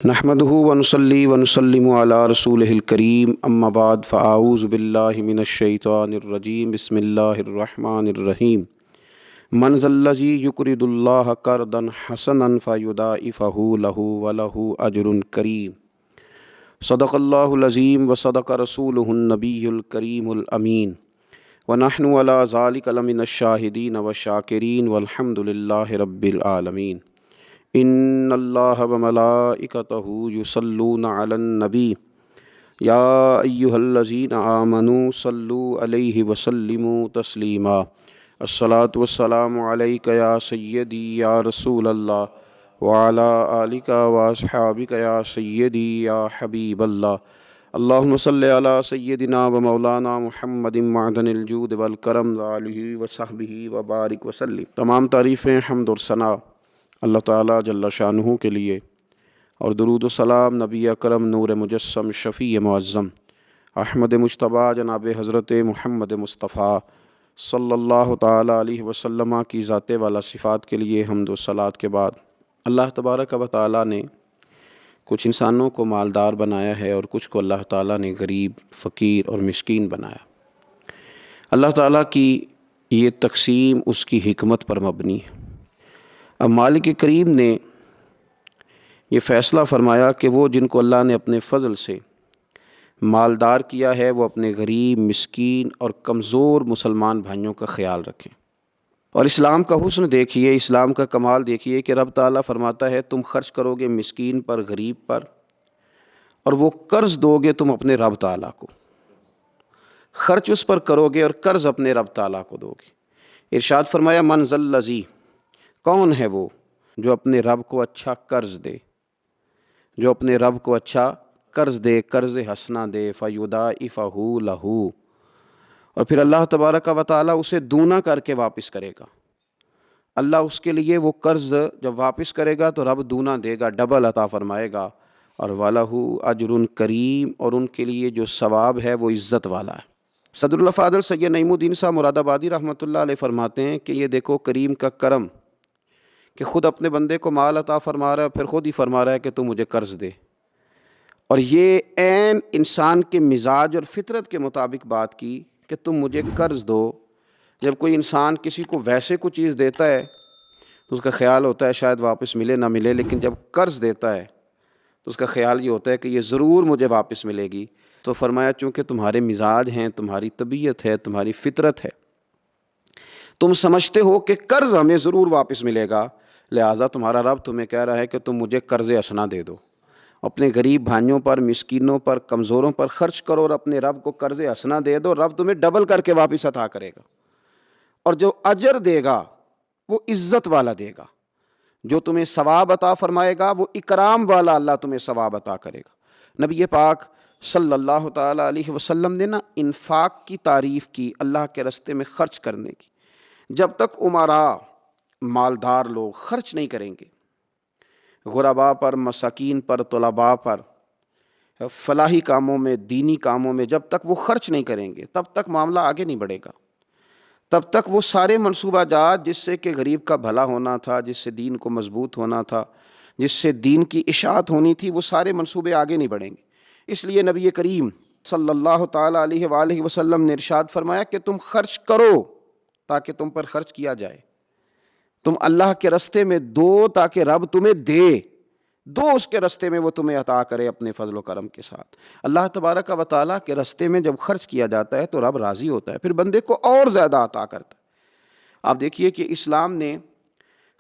نحمده ونصلي ونسلم على رسوله الكريم اما بعد فاعوذ بالله من الشیطان الرجیم بسم اللہ الرحمن الرحیم من ذا الذی یقرض اللہ قرضا حسنا فیضاعفہ لہ وله اجر کریم صدق اللہ العظیم وصدق رسولہ النبی الکریم الامین ونحن علی ذلک لمن الشاہدین والشاکرین والحمد للہ رب العالمین ان اللہ وملائکتہ یصلون علی النبی یا ایہا الذین آمنوا صلوا علیہ وسلموا تسلیما الصلاۃ والسلام علیک یا سیدی یا رسول اللہ وعلی آلک واصحابک یا سیدی یا حبیب اللہ اللہم صلی علی سیدنا و مولانا محمد معدن الجود والکرم وآلہ وصحبہ وبارک وسلم۔ تمام تعریفیں حمد اور ثنا اللہ تعالیٰ جل شانہ کے لیے، اور درود و سلام نبی اکرم نور مجسم شفیع معظم احمد مجتبیٰ جناب حضرت محمد مصطفیٰ صلی اللہ تعالیٰ علیہ وسلم کی ذات والا صفات کے لیے حمد و صلات کے بعد، اللہ تبارک و تعالیٰ نے کچھ انسانوں کو مالدار بنایا ہے اور کچھ کو اللہ تعالیٰ نے غریب، فقیر اور مسکین بنایا۔ اللہ تعالیٰ کی یہ تقسیم اس کی حکمت پر مبنی ہے۔ اب مالک کریم نے یہ فیصلہ فرمایا کہ وہ جن کو اللہ نے اپنے فضل سے مالدار کیا ہے وہ اپنے غریب، مسکین اور کمزور مسلمان بھائیوں کا خیال رکھیں۔ اور اسلام کا حسن دیکھیے، اسلام کا کمال دیکھیے کہ رب تعالیٰ فرماتا ہے تم خرچ کرو گے مسکین پر، غریب پر، اور وہ قرض دو گے تم اپنے رب تعالیٰ کو، خرچ اس پر کرو گے اور قرض اپنے رب تعالیٰ کو دو گے۔ ارشاد فرمایا من ذا الذی، کون ہے وہ جو اپنے رب کو اچھا قرض دے، جو اپنے رب کو اچھا قرض دے، قرض حسنہ دے، فیضاعفہ لہ، اور پھر اللہ تبارک و تعالیٰ اسے دونا کر کے واپس کرے گا۔ اللہ اس کے لیے وہ قرض جب واپس کرے گا تو رب دونا دے گا، ڈبل عطا فرمائے گا، اور وَلَهُ اجر کریم، اور ان کے لیے جو ثواب ہے وہ عزت والا ہے۔ صدر الفاضل سید نعیم الدین صاحب مراد آبادی رحمۃ اللہ علیہ فرماتے ہیں کہ یہ دیکھو کریم کا کرم کہ خود اپنے بندے کو مال عطا فرما رہا ہے، پھر خود ہی فرما رہا ہے کہ تم مجھے قرض دے۔ اور یہ عین انسان کے مزاج اور فطرت کے مطابق بات کی کہ تم مجھے قرض دو۔ جب کوئی انسان کسی کو ویسے کوئی چیز دیتا ہے تو اس کا خیال ہوتا ہے شاید واپس ملے نہ ملے، لیکن جب قرض دیتا ہے تو اس کا خیال یہ ہوتا ہے کہ یہ ضرور مجھے واپس ملے گی۔ تو فرمایا چونکہ تمہارے مزاج ہیں، تمہاری طبیعت ہے، تمہاری فطرت ہے، تم سمجھتے ہو کہ قرض ہمیں ضرور واپس ملے گا، لہٰذا تمہارا رب تمہیں کہہ رہا ہے کہ تم مجھے قرض حسنہ دے دو، اپنے غریب بھائیوں پر، مسکینوں پر، کمزوروں پر خرچ کرو اور اپنے رب کو قرض حسنہ دے دو، رب تمہیں ڈبل کر کے واپس عطا کرے گا، اور جو اجر دے گا وہ عزت والا دے گا، جو تمہیں ثواب عطا فرمائے گا وہ اکرام والا اللہ تمہیں ثواب عطا کرے گا۔ نبی پاک صلی اللہ تعالیٰ علیہ وسلم نے انفاق کی تعریف کی، اللہ کے راستے میں خرچ کرنے کی۔ جب تک امراء، مالدار لوگ خرچ نہیں کریں گے غرباء پر، مساکین پر، طلباء پر، فلاحی کاموں میں، دینی کاموں میں، جب تک وہ خرچ نہیں کریں گے تب تک معاملہ آگے نہیں بڑھے گا، تب تک وہ سارے منصوبہ جات جس سے کہ غریب کا بھلا ہونا تھا، جس سے دین کو مضبوط ہونا تھا، جس سے دین کی اشاعت ہونی تھی، وہ سارے منصوبے آگے نہیں بڑھیں گے۔ اس لیے نبی کریم صلی اللہ تعالیٰ علیہ وآلہ وسلم نے ارشاد فرمایا کہ تم خرچ کرو تاکہ تم پر خرچ کیا جائے، تم اللہ کے راستے میں دو تاکہ رب تمہیں دے، دو اس کے راستے میں وہ تمہیں عطا کرے اپنے فضل و کرم کے ساتھ۔ اللہ تبارک و تعالیٰ کے راستے میں جب خرچ کیا جاتا ہے تو رب راضی ہوتا ہے، پھر بندے کو اور زیادہ عطا کرتا ہے۔ آپ دیکھیے کہ اسلام نے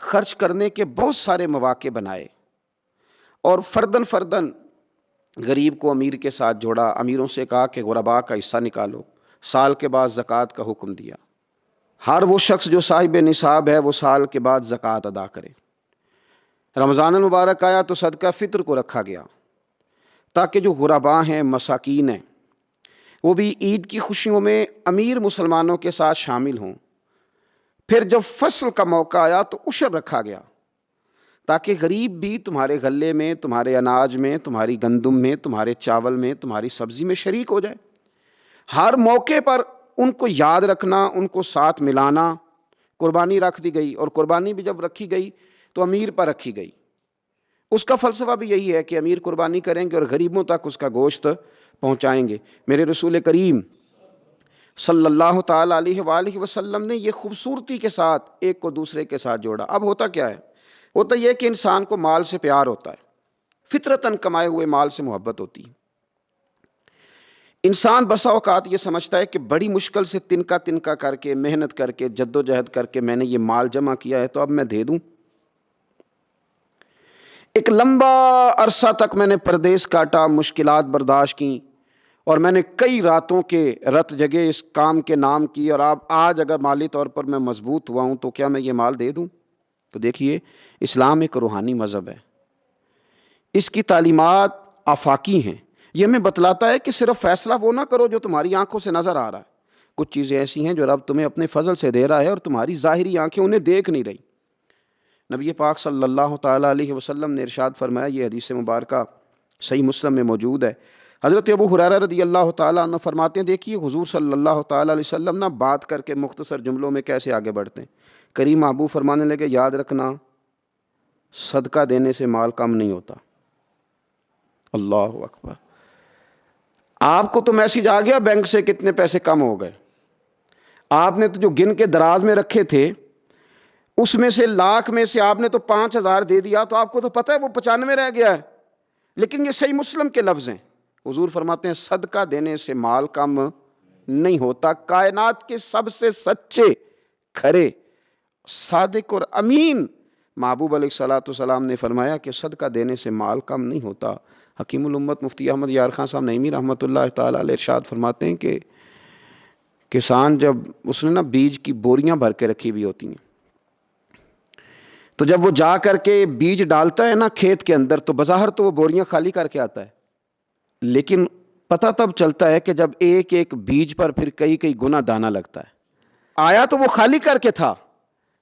خرچ کرنے کے بہت سارے مواقع بنائے اور فردن فردن غریب کو امیر کے ساتھ جوڑا، امیروں سے کہا کہ غرباء کا حصہ نکالو، سال کے بعد زکوٰۃ کا حکم دیا، ہر وہ شخص جو صاحب نصاب ہے وہ سال کے بعد زکوٰۃ ادا کرے۔ رمضان المبارک آیا تو صدقہ فطر کو رکھا گیا تاکہ جو غرباء ہیں، مساکین ہیں، وہ بھی عید کی خوشیوں میں امیر مسلمانوں کے ساتھ شامل ہوں۔ پھر جب فصل کا موقع آیا تو عشر رکھا گیا تاکہ غریب بھی تمہارے غلے میں، تمہارے اناج میں، تمہاری گندم میں، تمہارے چاول میں، تمہاری سبزی میں شریک ہو جائے۔ ہر موقع پر ان کو یاد رکھنا، ان کو ساتھ ملانا۔ قربانی رکھ دی گئی، اور قربانی بھی جب رکھی گئی تو امیر پر رکھی گئی، اس کا فلسفہ بھی یہی ہے کہ امیر قربانی کریں گے اور غریبوں تک اس کا گوشت پہنچائیں گے۔ میرے رسول کریم صلی اللہ تعالیٰ علیہ وآلہ وسلم نے یہ خوبصورتی کے ساتھ ایک کو دوسرے کے ساتھ جوڑا۔ اب ہوتا کیا ہے؟ ہوتا یہ کہ انسان کو مال سے پیار ہوتا ہے، فطرتاً کمائے ہوئے مال سے محبت ہوتی ہے۔ انسان بسا اوقات یہ سمجھتا ہے کہ بڑی مشکل سے تنکا تنکا کر کے، محنت کر کے، جد و جہد کر کے میں نے یہ مال جمع کیا ہے تو اب میں دے دوں۔ ایک لمبا عرصہ تک میں نے پردیس کاٹا، مشکلات برداشت کی، اور میں نے کئی راتوں کے رت جگے اس کام کے نام کی، اور اب آج اگر مالی طور پر میں مضبوط ہوا ہوں تو کیا میں یہ مال دے دوں؟ تو دیکھیے، اسلام ایک روحانی مذہب ہے، اس کی تعلیمات آفاقی ہیں۔ یہ ہمیں بتلاتا ہے کہ صرف فیصلہ وہ نہ کرو جو تمہاری آنکھوں سے نظر آ رہا ہے، کچھ چیزیں ایسی ہیں جو رب تمہیں اپنے فضل سے دے رہا ہے اور تمہاری ظاہری آنکھیں انہیں دیکھ نہیں رہی۔ نبی پاک صلی اللہ تعالیٰ علیہ وسلم نے ارشاد فرمایا، یہ حدیث مبارکہ صحیح مسلم میں موجود ہے، حضرت ابو ہریرہ رضی اللہ تعالیٰ عنہ فرماتے ہیں، دیکھیے حضور صلی اللہ تعالیٰ علیہ وسلم نہ بات کر کے مختصر جملوں میں کیسے آگے بڑھتے ہیں۔ کریم محبوب فرمانے لگے، یاد رکھنا صدقہ دینے سے مال کم نہیں ہوتا۔ اللہ اکبر! آپ کو تو میسج آ گیا بینک سے کتنے پیسے کم ہو گئے، آپ نے تو جو گن کے دراز میں رکھے تھے اس میں سے لاکھ میں سے آپ نے تو 5,000 دے دیا، تو آپ کو تو پتہ ہے وہ 95 رہ گیا ہے۔ لیکن یہ صحیح مسلم کے لفظ ہیں، حضور فرماتے ہیں صدقہ دینے سے مال کم نہیں ہوتا۔ کائنات کے سب سے سچے، کھرے، صادق اور امین محبوب علیہ الصلوۃ والسلام نے فرمایا کہ صدقہ دینے سے مال کم نہیں ہوتا۔ حکیم الامت مفتی احمد یار خان صاحب نعیمی رحمۃ اللہ تعالیٰ علیہ ارشاد فرماتے ہیں کہ کسان جب اس نے بیج کی بوریاں بھر کے رکھی ہوئی ہوتی ہیں، تو جب وہ جا کر کے بیج ڈالتا ہے نا کھیت کے اندر، تو بظاہر تو وہ بوریاں خالی کر کے آتا ہے، لیکن پتہ تب چلتا ہے کہ جب ایک ایک بیج پر پھر کئی کئی گنا دانہ لگتا ہے۔ آیا تو وہ خالی کر کے تھا،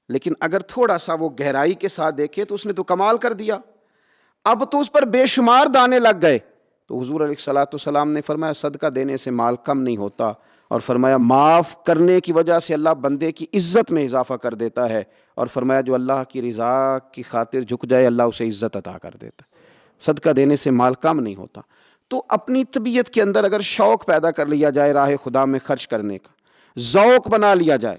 لیکن اگر تھوڑا سا وہ گہرائی کے ساتھ دیکھے تو اس نے تو کمال کر دیا، اب تو اس پر بے شمار دانے لگ گئے۔ تو حضور علیہ الصلوۃ والسلام نے فرمایا صدقہ دینے سے مال کم نہیں ہوتا، اور فرمایا معاف کرنے کی وجہ سے اللہ بندے کی عزت میں اضافہ کر دیتا ہے، اور فرمایا جو اللہ کی رضا کی خاطر جھک جائے اللہ اسے عزت عطا کر دیتا ہے۔ صدقہ دینے سے مال کم نہیں ہوتا۔ تو اپنی طبیعت کے اندر اگر شوق پیدا کر لیا جائے راہ خدا میں خرچ کرنے کا، ذوق بنا لیا جائے،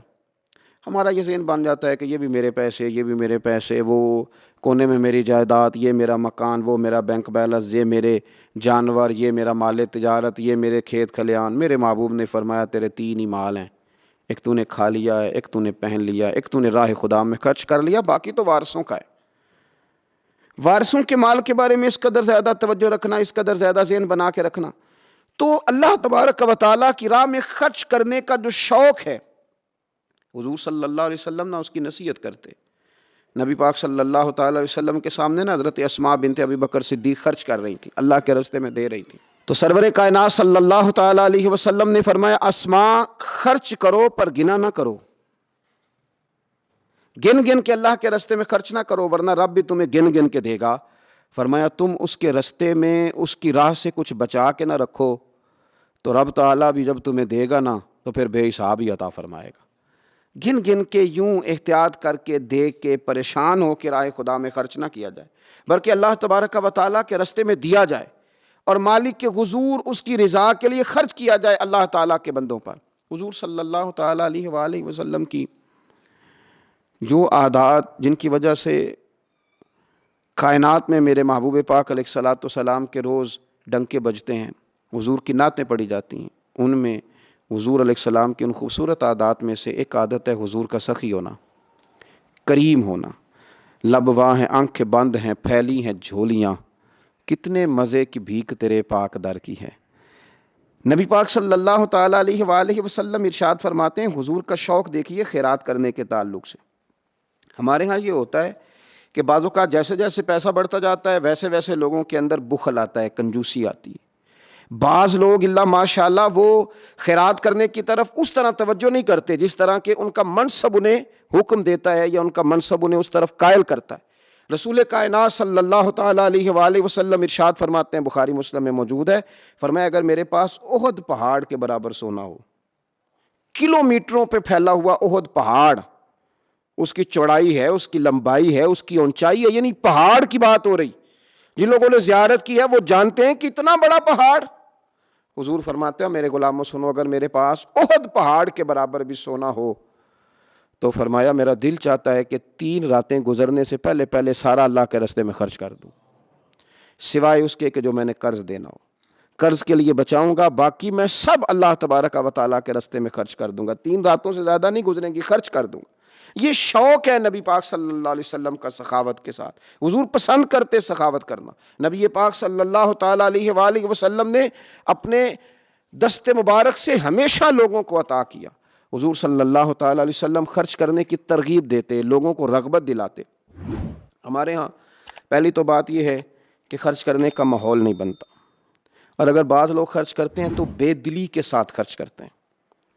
ہمارا یہ ذہن بن جاتا ہے کہ یہ بھی میرے پیسے، یہ بھی میرے پیسے، وہ کونے میں میری جائیداد، یہ میرا مکان، وہ میرا بینک بیلنس، یہ میرے جانور، یہ میرا مال تجارت، یہ میرے کھیت کھلیان۔ میرے محبوب نے فرمایا تیرے 3 ہی مال ہیں، ایک تو نے کھا لیا ہے، ایک تو نے پہن لیا، ایک تو نے راہ خدا میں خرچ کر لیا، باقی تو وارثوں کا ہے۔ وارثوں کے مال کے بارے میں اس قدر زیادہ توجہ رکھنا، اس قدر زیادہ ذہن بنا کے رکھنا، تو اللہ تبارک و تعالیٰ کی راہ میں خرچ کرنے کا جو شوق ہے، حضور صلی اللہ علیہ وسلم نہ اس کی نصیحت کرتے۔ نبی پاک صلی اللہ تعالیٰ علیہ وسلم کے سامنے نا حضرت اسماء بنت ابی بکر صدیق خرچ کر رہی تھی، اللہ کے راستے میں دے رہی تھی، تو سرور کائنات صلی اللہ تعالیٰ علیہ وسلم نے فرمایا اسماء خرچ کرو پر گنا نہ کرو، گن گن کے اللہ کے راستے میں خرچ نہ کرو ورنہ رب بھی تمہیں گن گن کے دے گا۔ فرمایا تم اس کے راستے میں اس کی راہ سے کچھ بچا کے نہ رکھو تو رب تعالیٰ بھی جب تمہیں دے گا نا تو پھر بے حساب ہی عطا فرمائے گا۔ گن گن کے یوں احتیاط کر کے دیکھ کے پریشان ہو کے راہ خدا میں خرچ نہ کیا جائے، بلکہ اللہ تبارک و تعالیٰ کے راستے میں دیا جائے اور مالک کے حضور اس کی رضا کے لیے خرچ کیا جائے اللہ تعالیٰ کے بندوں پر۔ حضور صلی اللہ تعالیٰ علیہ وآلہ وسلم کی جو عادات جن کی وجہ سے کائنات میں میرے محبوب پاک علیہ الصلوۃ والسلام کے روز ڈنکے بجتے ہیں، حضور کی نعتیں پڑھی جاتی ہیں، ان میں حضور علیہ السلام کی ان خوبصورت عادات میں سے ایک عادت ہے حضور کا سخی ہونا، کریم ہونا۔ لب واں ہیں، آنکھیں بند ہیں، پھیلی ہیں جھولیاں، کتنے مزے کی بھیک تیرے پاک در کی ہے۔ نبی پاک صلی اللہ تعالیٰ علیہ وآلہ وسلم ارشاد فرماتے ہیں، حضور کا شوق دیکھیے خیرات کرنے کے تعلق سے۔ ہمارے ہاں یہ ہوتا ہے کہ بعض اوقات جیسے جیسے پیسہ بڑھتا جاتا ہے ویسے ویسے لوگوں کے اندر بخل آتا ہے، کنجوسی آتی ہے۔ بعض لوگ اللہ ماشاءاللہ وہ خیرات کرنے کی طرف اس طرح توجہ نہیں کرتے جس طرح کہ ان کا منصب انہیں حکم دیتا ہے یا ان کا منصب انہیں اس طرف قائل کرتا ہے۔ رسول کائنات صلی اللہ تعالیٰ علیہ وآلہ وسلم ارشاد فرماتے ہیں، بخاری مسلم میں موجود ہے، فرمایا اگر میرے پاس احد پہاڑ کے برابر سونا ہو، کلومیٹروں پہ پھیلا ہوا احد پہاڑ، اس کی چوڑائی ہے، اس کی لمبائی ہے، اس کی اونچائی ہے، یعنی پہاڑ کی بات ہو رہی، جن لوگوں نے زیارت کی ہے وہ جانتے ہیں کہ اتنا بڑا پہاڑ. حضور فرماتے ہیں میرے غلاموں سنو، اگر میرے پاس احد پہاڑ کے برابر بھی سونا ہو تو فرمایا میرا دل چاہتا ہے کہ 3 راتیں گزرنے سے پہلے پہلے سارا اللہ کے راستے میں خرچ کر دوں، سوائے اس کے کہ جو میں نے قرض دینا ہو. قرض کے لیے بچاؤں گا، باقی میں سب اللہ تبارک و تعالیٰ کے راستے میں خرچ کر دوں گا. 3 راتوں سے زیادہ نہیں گزریں گی، خرچ کر دوں گا. یہ شوق ہے نبی پاک صلی اللہ علیہ وسلم کا سخاوت کے ساتھ. حضور پسند کرتے سخاوت کرنا. نبی پاک صلی اللہ تعالیٰ علیہ وآلہ وسلم نے اپنے دست مبارک سے ہمیشہ لوگوں کو عطا کیا. حضور صلی اللہ تعالیٰ علیہ وسلم خرچ کرنے کی ترغیب دیتے، لوگوں کو رغبت دلاتے. ہمارے ہاں پہلی تو بات یہ ہے کہ خرچ کرنے کا ماحول نہیں بنتا، اور اگر بعض لوگ خرچ کرتے ہیں تو بے دلی کے ساتھ خرچ کرتے ہیں.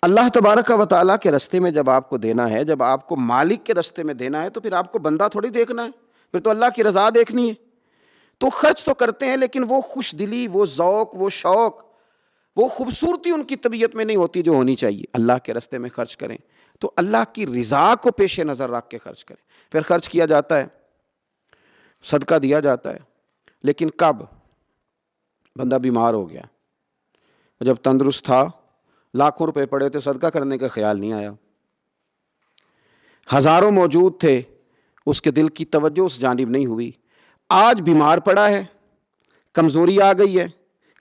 اللہ تبارک و تعالیٰ کے راستے میں جب آپ کو دینا ہے، جب آپ کو مالک کے راستے میں دینا ہے، تو پھر آپ کو بندہ تھوڑی دیکھنا ہے، پھر تو اللہ کی رضا دیکھنی ہے. تو خرچ تو کرتے ہیں، لیکن وہ خوش دلی، وہ ذوق، وہ شوق، وہ خوبصورتی ان کی طبیعت میں نہیں ہوتی جو ہونی چاہیے. اللہ کے راستے میں خرچ کریں تو اللہ کی رضا کو پیش نظر رکھ کے خرچ کریں. پھر خرچ کیا جاتا ہے، صدقہ دیا جاتا ہے، لیکن کب؟ بندہ بیمار ہو گیا، جب تندرست تھا، لاکھوں روپے پڑے تھے، صدقہ کرنے کا خیال نہیں آیا. ہزاروں موجود تھے، اس کے دل کی توجہ اس جانب نہیں ہوئی. آج بیمار پڑا ہے، کمزوری آ گئی ہے،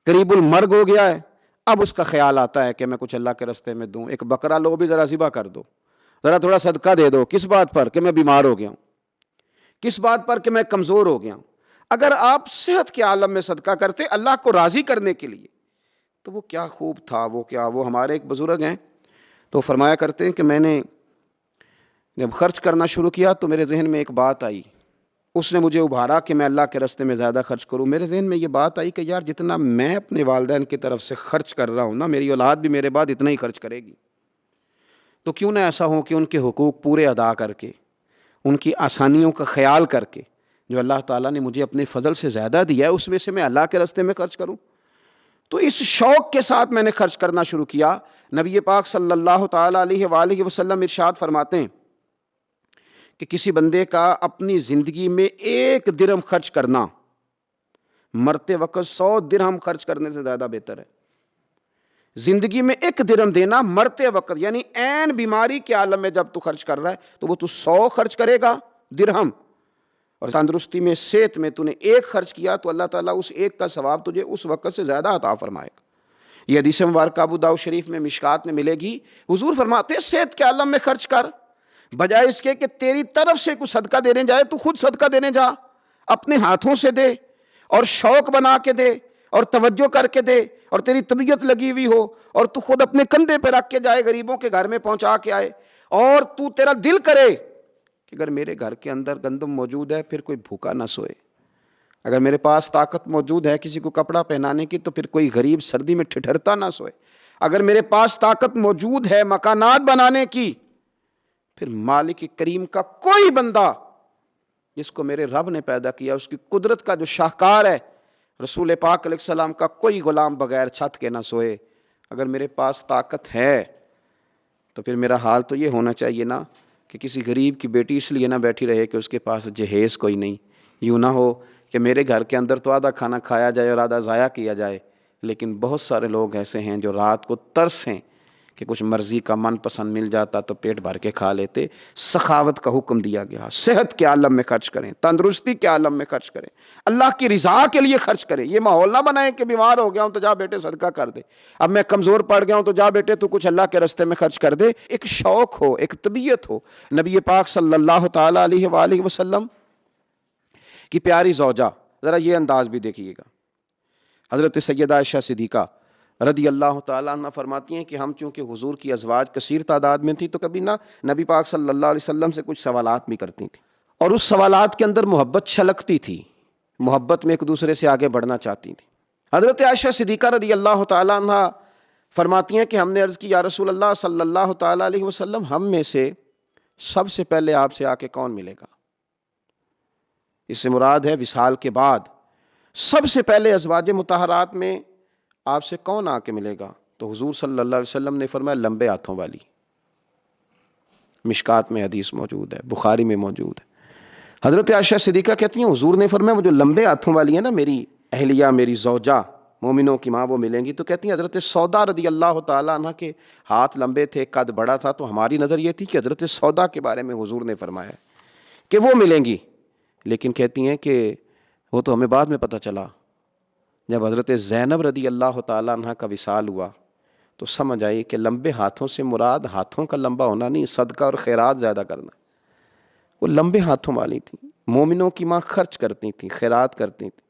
قریب المرگ ہو گیا ہے، اب اس کا خیال آتا ہے کہ میں کچھ اللہ کے راستے میں دوں. ایک بکرا لو بھی، ذرا ذبح کر دو، ذرا تھوڑا صدقہ دے دو. کس بات پر؟ کہ میں بیمار ہو گیا ہوں. کس بات پر؟ کہ میں کمزور ہو گیا ہوں. اگر آپ صحت کے عالم میں صدقہ کرتے اللہ کو راضی کرنے کے لیے تو وہ کیا خوب تھا. وہ ہمارے ایک بزرگ ہیں تو فرمایا کرتے ہیں کہ میں نے جب خرچ کرنا شروع کیا تو میرے ذہن میں ایک بات آئی، اس نے مجھے ابھارا کہ میں اللہ کے راستے میں زیادہ خرچ کروں. میرے ذہن میں یہ بات آئی کہ یار جتنا میں اپنے والدین کی طرف سے خرچ کر رہا ہوں نا، میری اولاد بھی میرے بعد اتنا ہی خرچ کرے گی. تو کیوں نہ ایسا ہو کہ ان کے حقوق پورے ادا کر کے، ان کی آسانیوں کا خیال کر کے، جو اللہ تعالیٰ نے مجھے اپنے فضل سے زیادہ دیا ہے اس میں سے میں اللہ کے راستے میں خرچ کروں. تو اس شوق کے ساتھ میں نے خرچ کرنا شروع کیا. نبی پاک صلی اللہ تعالیٰ علیہ وآلہ وسلم ارشاد فرماتے ہیں کہ کسی بندے کا اپنی زندگی میں 1 درہم خرچ کرنا مرتے وقت 100 درہم خرچ کرنے سے زیادہ بہتر ہے. زندگی میں 1 درہم دینا مرتے وقت، یعنی عین بیماری کے عالم میں جب تو خرچ کر رہا ہے تو وہ تو 100 خرچ کرے گا درہم، اور تندرستی میں، صحت میں تو نے 1 خرچ کیا تو اللہ تعالیٰ اس 1 کا ثواب تجھے اس وقت سے زیادہ عطا فرمائے گا. یہ حدیث مبارکہ ابو داؤد شریف میں مشکات میں ملے گی. حضور فرماتے ہیں صحت کے عالم میں خرچ کر، بجائے اس کے کہ تیری طرف سے کچھ صدقہ دینے جائے تو خود صدقہ دینے جا، اپنے ہاتھوں سے دے اور شوق بنا کے دے اور توجہ کر کے دے، اور تیری طبیعت لگی ہوئی ہو اور تو خود اپنے کندھے پہ رکھ کے جائے، غریبوں کے گھر میں پہنچا کے آئے، اور تو تیرا دل کرے کہ اگر میرے گھر کے اندر گندم موجود ہے پھر کوئی بھوکا نہ سوئے. اگر میرے پاس طاقت موجود ہے کسی کو کپڑا پہنانے کی تو پھر کوئی غریب سردی میں ٹھٹھرتا نہ سوئے. اگر میرے پاس طاقت موجود ہے مکانات بنانے کی، پھر مالک کریم کا کوئی بندہ جس کو میرے رب نے پیدا کیا، اس کی قدرت کا جو شاہکار ہے رسول پاک علیہ السلام کا، کوئی غلام بغیر چھت کے نہ سوئے. اگر میرے پاس طاقت ہے تو پھر میرا حال تو یہ ہونا چاہیے نا کہ کسی غریب کی بیٹی اس لیے نہ بیٹھی رہے کہ اس کے پاس جہیز کوئی نہیں. یوں نہ ہو کہ میرے گھر کے اندر تو آدھا کھانا کھایا جائے اور آدھا ضائع کیا جائے، لیکن بہت سارے لوگ ایسے ہیں جو رات کو ترسیں کہ کچھ مرضی کا من پسند مل جاتا تو پیٹ بھر کے کھا لیتے. سخاوت کا حکم دیا گیا. صحت کے عالم میں خرچ کریں، تندرستی کے عالم میں خرچ کریں، اللہ کی رضا کے لیے خرچ کریں. یہ ماحول نہ بنائیں کہ بیمار ہو گیا ہوں تو جا بیٹے صدقہ کر دے، اب میں کمزور پڑ گیا ہوں تو جا بیٹے تو کچھ اللہ کے راستے میں خرچ کر دے. ایک شوق ہو، ایک طبیعت ہو. نبی پاک صلی اللہ تعالیٰ علیہ وآلہ وسلم کی پیاری زوجہ، ذرا یہ انداز بھی دیکھیے گا. حضرت سیدہ عائشہ صدیقہ رضی اللہ تعالیٰ عنہ فرماتی ہیں کہ ہم چونکہ حضور کی ازواج کثیر تعداد میں تھی تو کبھی نہ نبی پاک صلی اللہ علیہ وسلم سے کچھ سوالات بھی کرتی تھیں، اور اس سوالات کے اندر محبت چھلکتی تھی، محبت میں ایک دوسرے سے آگے بڑھنا چاہتی تھی. حضرت عائشہ صدیقہ رضی اللہ تعالیٰ عنہ فرماتی ہیں کہ ہم نے عرض کی یا رسول اللہ صلی اللہ تعالیٰ علیہ وسلم، ہم میں سے سب سے پہلے آپ سے آ کے کون ملے گا؟ اس سے مراد ہے وصال کے بعد سب سے پہلے ازواج مطہرات میں آپ سے کون آ کے ملے گا؟ تو حضور صلی اللہ علیہ وسلم نے فرمایا لمبے ہاتھوں والی. مشکات میں حدیث موجود ہے، بخاری میں موجود ہے. حضرت عائشہ صدیقہ کہتی ہیں حضور نے فرمایا وہ جو لمبے ہاتھوں والی ہیں نا میری اہلیہ میری زوجہ مومنوں کی ماں وہ ملیں گی، تو کہتی ہیں حضرت سودا رضی اللہ تعالیٰ عنہ کے ہاتھ لمبے تھے، قد بڑا تھا، تو ہماری نظر یہ تھی کہ حضرت سودا کے بارے میں حضور نے فرمایا کہ وہ ملیں گی، لیکن کہتی ہیں کہ وہ تو ہمیں بعد میں پتہ چلا جب حضرت زینب رضی اللہ تعالیٰ عنہ کا وصال ہوا تو سمجھ آئی کہ لمبے ہاتھوں سے مراد ہاتھوں کا لمبا ہونا نہیں، صدقہ اور خیرات زیادہ کرنا۔ وہ لمبے ہاتھوں والی تھیں، مومنوں کی ماں، خرچ کرتی تھیں، خیرات کرتی تھیں۔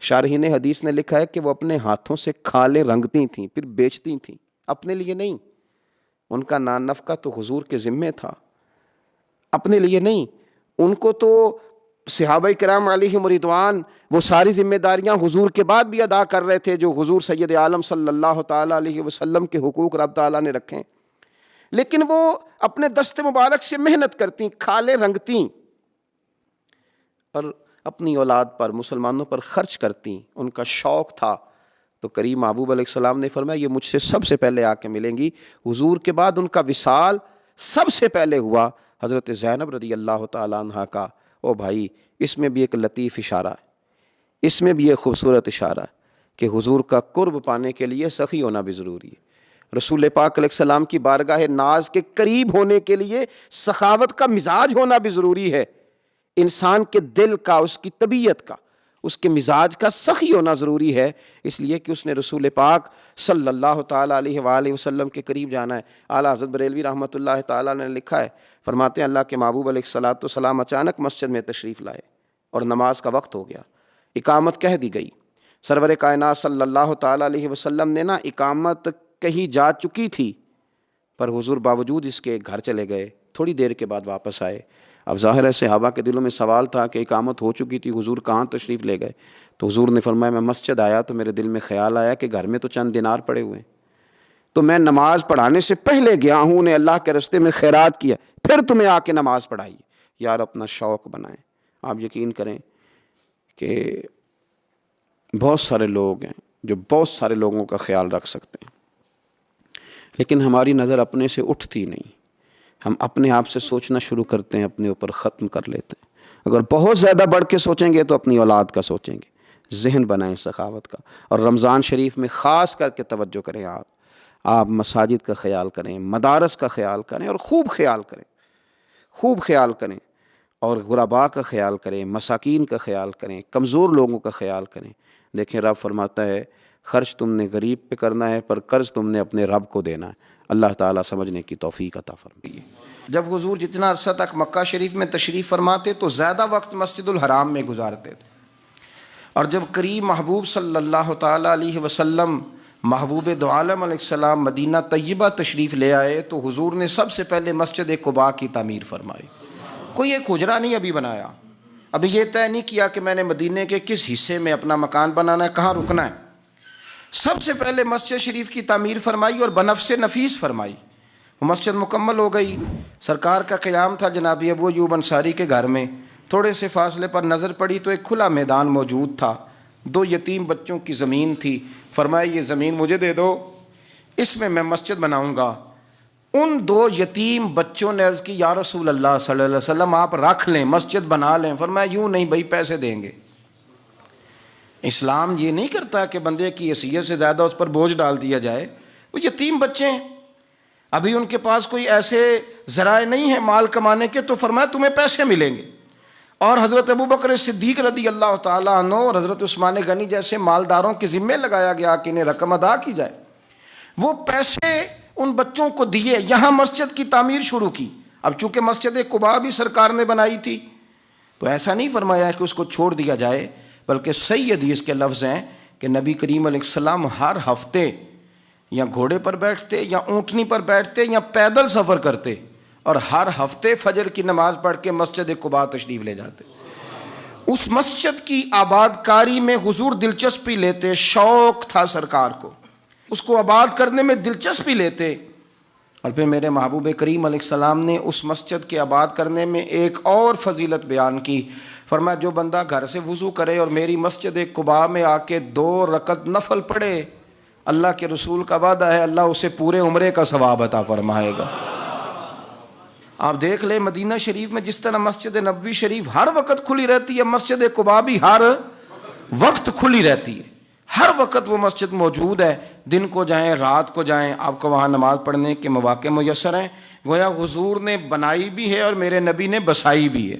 شارحین حدیث نے لکھا ہے کہ وہ اپنے ہاتھوں سے کھالیں رنگتی تھیں پھر بیچتی تھیں، اپنے لیے نہیں۔ ان کا نان نفقہ تو حضور کے ذمے تھا، اپنے لیے نہیں۔ ان کو تو صحابہ کرام علیہم رضوان وہ ساری ذمہ داریاں حضور کے بعد بھی ادا کر رہے تھے جو حضور سید عالم صلی اللہ تعالیٰ علیہ وسلم کے حقوق رب تعالیٰ نے رکھے، لیکن وہ اپنے دست مبارک سے محنت کرتی، کھالیں رنگتی اور اپنی اولاد پر، مسلمانوں پر خرچ کرتی، ان کا شوق تھا۔ تو کریم محبوب علیہ السلام نے فرمایا یہ مجھ سے سب سے پہلے آ کے ملیں گی۔ حضور کے بعد ان کا وصال سب سے پہلے ہوا حضرت زینب رضی اللہ تعالیٰ عنہ کا۔ او بھائی، اس میں بھی ایک لطیف اشارہ ہے، اس میں بھی ایک خوبصورت اشارہ ہے کہ حضور کا قرب پانے کے لیے سخی ہونا بھی ضروری ہے۔ رسول پاک علیہ السلام کی بارگاہ ناز کے قریب ہونے کے لیے سخاوت کا مزاج ہونا بھی ضروری ہے۔ انسان کے دل کا، اس کی طبیعت کا، اس کے مزاج کا سخی ہونا ضروری ہے، اس لیے کہ اس نے رسول پاک صلی اللہ تعالیٰ علیہ وآلہ وسلم کے قریب جانا ہے۔ اعلیٰ حضرت بریلوی رحمۃ اللہ تعالیٰ نے لکھا ہے، فرماتے ہیں اللہ کے محبوب علیہ الصلوۃ والسلام اچانک مسجد میں تشریف لائے اور نماز کا وقت ہو گیا، اقامت کہہ دی گئی۔ سرور کائنات صلی اللہ تعالیٰ علیہ وسلم نے اقامت کہی جا چکی تھی، پر حضور باوجود اس کے گھر چلے گئے، تھوڑی دیر کے بعد واپس آئے۔ اب ظاہر ہے صحابہ کے دلوں میں سوال تھا کہ اقامت ہو چکی تھی، حضور کہاں تشریف لے گئے؟ تو حضور نے فرمایا میں مسجد آیا تو میرے دل میں خیال آیا کہ گھر میں تو چند دینار پڑے ہوئے ہیں، تو میں نماز پڑھانے سے پہلے گیا ہوں، انہیں اللہ کے راستے میں خیرات کیا، پھر تمہیں آ کے نماز پڑھائی۔ یار اپنا شوق بنائیں۔ آپ یقین کریں کہ بہت سارے لوگ ہیں جو بہت سارے لوگوں کا خیال رکھ سکتے ہیں، لیکن ہماری نظر اپنے سے اٹھتی نہیں، ہم اپنے آپ سے سوچنا شروع کرتے ہیں، اپنے اوپر ختم کر لیتے ہیں۔ اگر بہت زیادہ بڑھ کے سوچیں گے تو اپنی اولاد کا سوچیں گے۔ ذہن بنائیں سخاوت کا، اور رمضان شریف میں خاص کر کے توجہ کریں۔ آپ مساجد کا خیال کریں، مدارس کا خیال کریں، اور خوب خیال کریں، خوب خیال کریں، اور غرباء کا خیال کریں، مساکین کا خیال کریں، کمزور لوگوں کا خیال کریں۔ دیکھیں رب فرماتا ہے خرچ تم نے غریب پہ کرنا ہے، پر قرض تم نے اپنے رب کو دینا ہے۔ اللہ تعالیٰ سمجھنے کی توفیق عطا فرمائے۔ جب حضور جتنا عرصہ تک مکہ شریف میں تشریف فرماتے تو زیادہ وقت مسجد الحرام میں گزارتے تھے، اور جب قریب محبوب صلی اللہ تعالیٰ علیہ وسلم محبوب دو عالم علیہ السلام مدینہ طیبہ تشریف لے آئے تو حضور نے سب سے پہلے مسجد قباء کی تعمیر فرمائی۔ کوئی ایک حجرہ نہیں ابھی بنایا، ابھی یہ طے نہیں کیا کہ میں نے مدینے کے کس حصے میں اپنا مکان بنانا ہے، کہاں رکنا ہے۔ سب سے پہلے مسجد شریف کی تعمیر فرمائی اور بنفس نفیس فرمائی۔ وہ مسجد مکمل ہو گئی۔ سرکار کا قیام تھا جناب ابو ایوب انصاری کے گھر میں، تھوڑے سے فاصلے پر نظر پڑی تو ایک کھلا میدان موجود تھا، 2 یتیم بچوں کی زمین تھی۔ فرمایا یہ زمین مجھے دے دو، اس میں میں مسجد بناؤں گا۔ ان 2 یتیم بچوں نے عرض کی یا رسول اللہ صلی اللہ علیہ وسلم آپ رکھ لیں، مسجد بنا لیں۔ فرمایا یوں نہیں بھائی، پیسے دیں گے۔ اسلام یہ نہیں کرتا کہ بندے کی حیثیت سے زیادہ اس پر بوجھ ڈال دیا جائے۔ وہ یتیم بچے ہیں، ابھی ان کے پاس کوئی ایسے ذرائع نہیں ہیں مال کمانے کے، تو فرمایا تمہیں پیسے ملیں گے۔ اور حضرت ابوبکر صدیق رضی اللہ تعالیٰ عنہ اور حضرت عثمان غنی جیسے مالداروں کے ذمے لگایا گیا کہ انہیں رقم ادا کی جائے۔ وہ پیسے ان بچوں کو دیے، یہاں مسجد کی تعمیر شروع کی۔ اب چونکہ مسجد قباء بھی سرکار نے بنائی تھی تو ایسا نہیں فرمایا کہ اس کو چھوڑ دیا جائے، بلکہ صحیح حدیث کے لفظ ہیں کہ نبی کریم علیہ السلام ہر ہفتے یا گھوڑے پر بیٹھتے یا اونٹنی پر بیٹھتے یا پیدل سفر کرتے، اور ہر ہفتے فجر کی نماز پڑھ کے مسجد قباء تشریف لے جاتے۔ اس مسجد کی آباد کاری میں حضور دلچسپی لیتے، شوق تھا سرکار کو، اس کو آباد کرنے میں دلچسپی لیتے۔ اور پھر میرے محبوب کریم علیہ السلام نے اس مسجد کے آباد کرنے میں ایک اور فضیلت بیان کی۔ فرمایا جو بندہ گھر سے وضو کرے اور میری مسجد قباء میں آ کے 2 رکعت نفل پڑھے، اللہ کے رسول کا وعدہ ہے اللہ اسے پورے عمرے کا ثواب عطا فرمائے گا۔ آپ دیکھ لیں مدینہ شریف میں جس طرح مسجد نبوی شریف ہر وقت کھلی رہتی ہے، مسجد قباء بھی ہر وقت کھلی رہتی ہے، ہر وقت وہ مسجد موجود ہے، دن کو جائیں رات کو جائیں آپ کو وہاں نماز پڑھنے کے مواقع میسر ہیں۔ گویا حضور نے بنائی بھی ہے اور میرے نبی نے بسائی بھی ہے،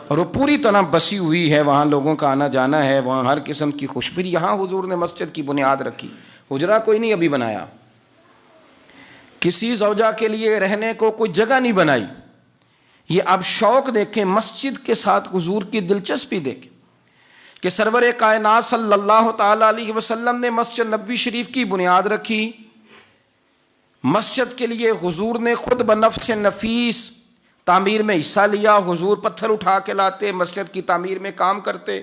اور وہ پوری طرح بسی ہوئی ہے، وہاں لوگوں کا آنا جانا ہے، وہاں ہر قسم کی خوشبری۔ یہاں حضور نے مسجد کی بنیاد رکھی، حجرہ کوئی نہیں ابھی بنایا، کسی زوجہ کے لیے رہنے کو کوئی جگہ نہیں بنائی۔ یہ اب شوق دیکھیں، مسجد کے ساتھ حضور کی دلچسپی دیکھیں کہ سرور کائنات صلی اللہ تعالی علیہ وسلم نے مسجد نبوی شریف کی بنیاد رکھی۔ مسجد کے لیے حضور نے خود بنفس نفیس تعمیر میں حصہ لیا، حضور پتھر اٹھا کے لاتے، مسجد کی تعمیر میں کام کرتے۔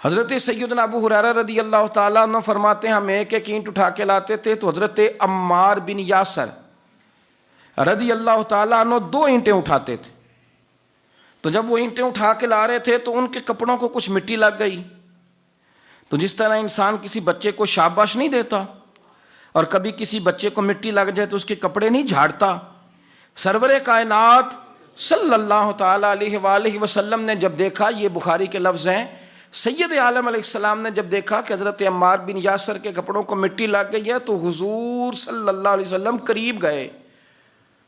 حضرت سیدنا ابو ہریرہ رضی اللہ تعالیٰ عنہ فرماتے ہیں ہم ایک ایک اینٹ اٹھا کے لاتے تھے تو حضرت عمار بن یاسر رضی اللہ تعالیٰ عنہ 2 اینٹیں اٹھاتے تھے، تو جب وہ اینٹیں اٹھا کے لا رہے تھے تو ان کے کپڑوں کو کچھ مٹی لگ گئی، تو جس طرح انسان کسی بچے کو شاباش نہیں دیتا اور کبھی کسی بچے کو مٹی لگ جائے تو اس کے کپڑے نہیں جھاڑتا، سرور کائنات صلی اللہ تعالیٰ علیہ وآلہ وسلم نے جب دیکھا، یہ بخاری کے لفظ ہیں، سید عالم علیہ السلام نے جب دیکھا کہ حضرت عمار بن یاسر کے کپڑوں کو مٹی لگ گئی ہے تو حضور صلی اللہ علیہ وسلم قریب گئے،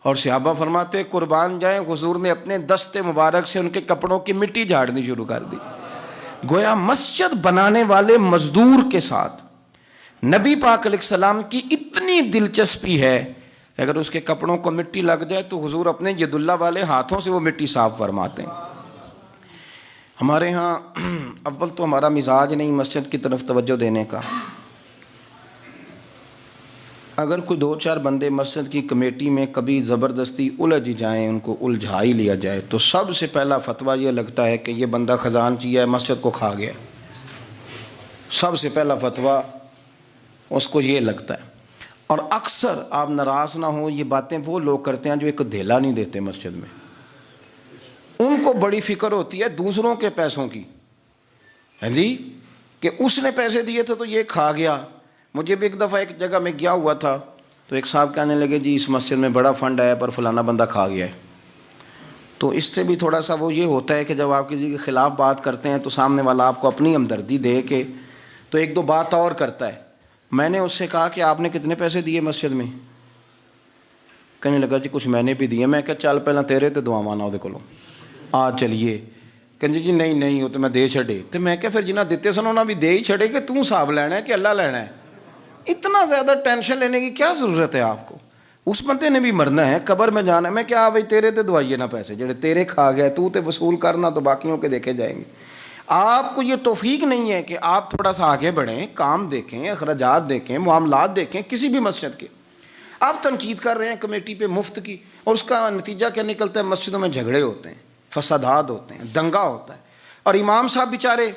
اور صحابہ فرماتے قربان جائیں حضور نے اپنے دست مبارک سے ان کے کپڑوں کی مٹی جھاڑنی شروع کر دی۔ گویا مسجد بنانے والے مزدور کے ساتھ نبی پاک علیہ السلام کی اتنی دلچسپی ہے، اگر اس کے کپڑوں کو مٹی لگ جائے تو حضور اپنے ید اللہ والے ہاتھوں سے وہ مٹی صاف فرماتے ہیں۔ ہمارے ہاں اول تو ہمارا مزاج نہیں مسجد کی طرف توجہ دینے کا، اگر کوئی 2-4 بندے مسجد کی کمیٹی میں کبھی زبردستی الجھ جائیں، ان کو الجھا ہی لیا جائے، تو سب سے پہلا فتویٰ یہ لگتا ہے کہ یہ بندہ خزانچی ہے، مسجد کو کھا گیا۔ سب سے پہلا فتویٰ اس کو یہ لگتا ہے، اور اکثر آپ ناراض نہ ہوں یہ باتیں وہ لوگ کرتے ہیں جو ایک دھیلا نہیں دیتے مسجد میں، ان کو بڑی فکر ہوتی ہے دوسروں کے پیسوں کی، ہاں جی، کہ اس نے پیسے دیے تھے تو یہ کھا گیا۔ مجھے بھی ایک دفعہ ایک جگہ میں گیا ہوا تھا تو ایک صاحب کہنے لگے جی اس مسجد میں بڑا فنڈ آیا پر فلانا بندہ کھا گیا ہے۔ تو اس سے بھی تھوڑا سا وہ یہ ہوتا ہے کہ جب آپ کسی کے خلاف بات کرتے ہیں تو سامنے والا آپ کو اپنی ہمدردی دے کے تو 1-2 بات اور کرتا ہے۔ میں نے اس سے کہا کہ آپ نے کتنے پیسے دیے مسجد میں؟ کہنے لگا جی کچھ میں نے بھی دیے۔ میں کہا چل پہلے تیرے تے دعا مانا وہ کولوں آ چلیے۔ کہنے جی نہیں وہ تو میں دے چھڑے۔ تو میں کہا پھر جنہیں دیتے سن انہوں نے بھی دے ہی چھڑے کہ توں حساب لینا ہے کہ اللہ لینا ہے؟ اتنا زیادہ ٹینشن لینے کی کیا ضرورت ہے آپ کو؟ اس بندے نے بھی مرنا ہے، قبر میں جانا ہے۔ میں کیا بھائی تیرے تے دعائیے نہ پیسے جڑے تیرے کھا گیا، تو تے وصول کرنا تو باقیوں کے دیکھے جائیں گے۔ آپ کو یہ توفیق نہیں ہے کہ آپ تھوڑا سا آگے بڑھیں، کام دیکھیں، اخراجات دیکھیں، معاملات دیکھیں کسی بھی مسجد کے۔ آپ تنقید کر رہے ہیں کمیٹی پہ مفت کی، اور اس کا نتیجہ کیا نکلتا ہے؟ مسجدوں میں جھگڑے ہوتے ہیں، فسادات ہوتے ہیں، دنگا ہوتا ہے، اور امام صاحب بیچارے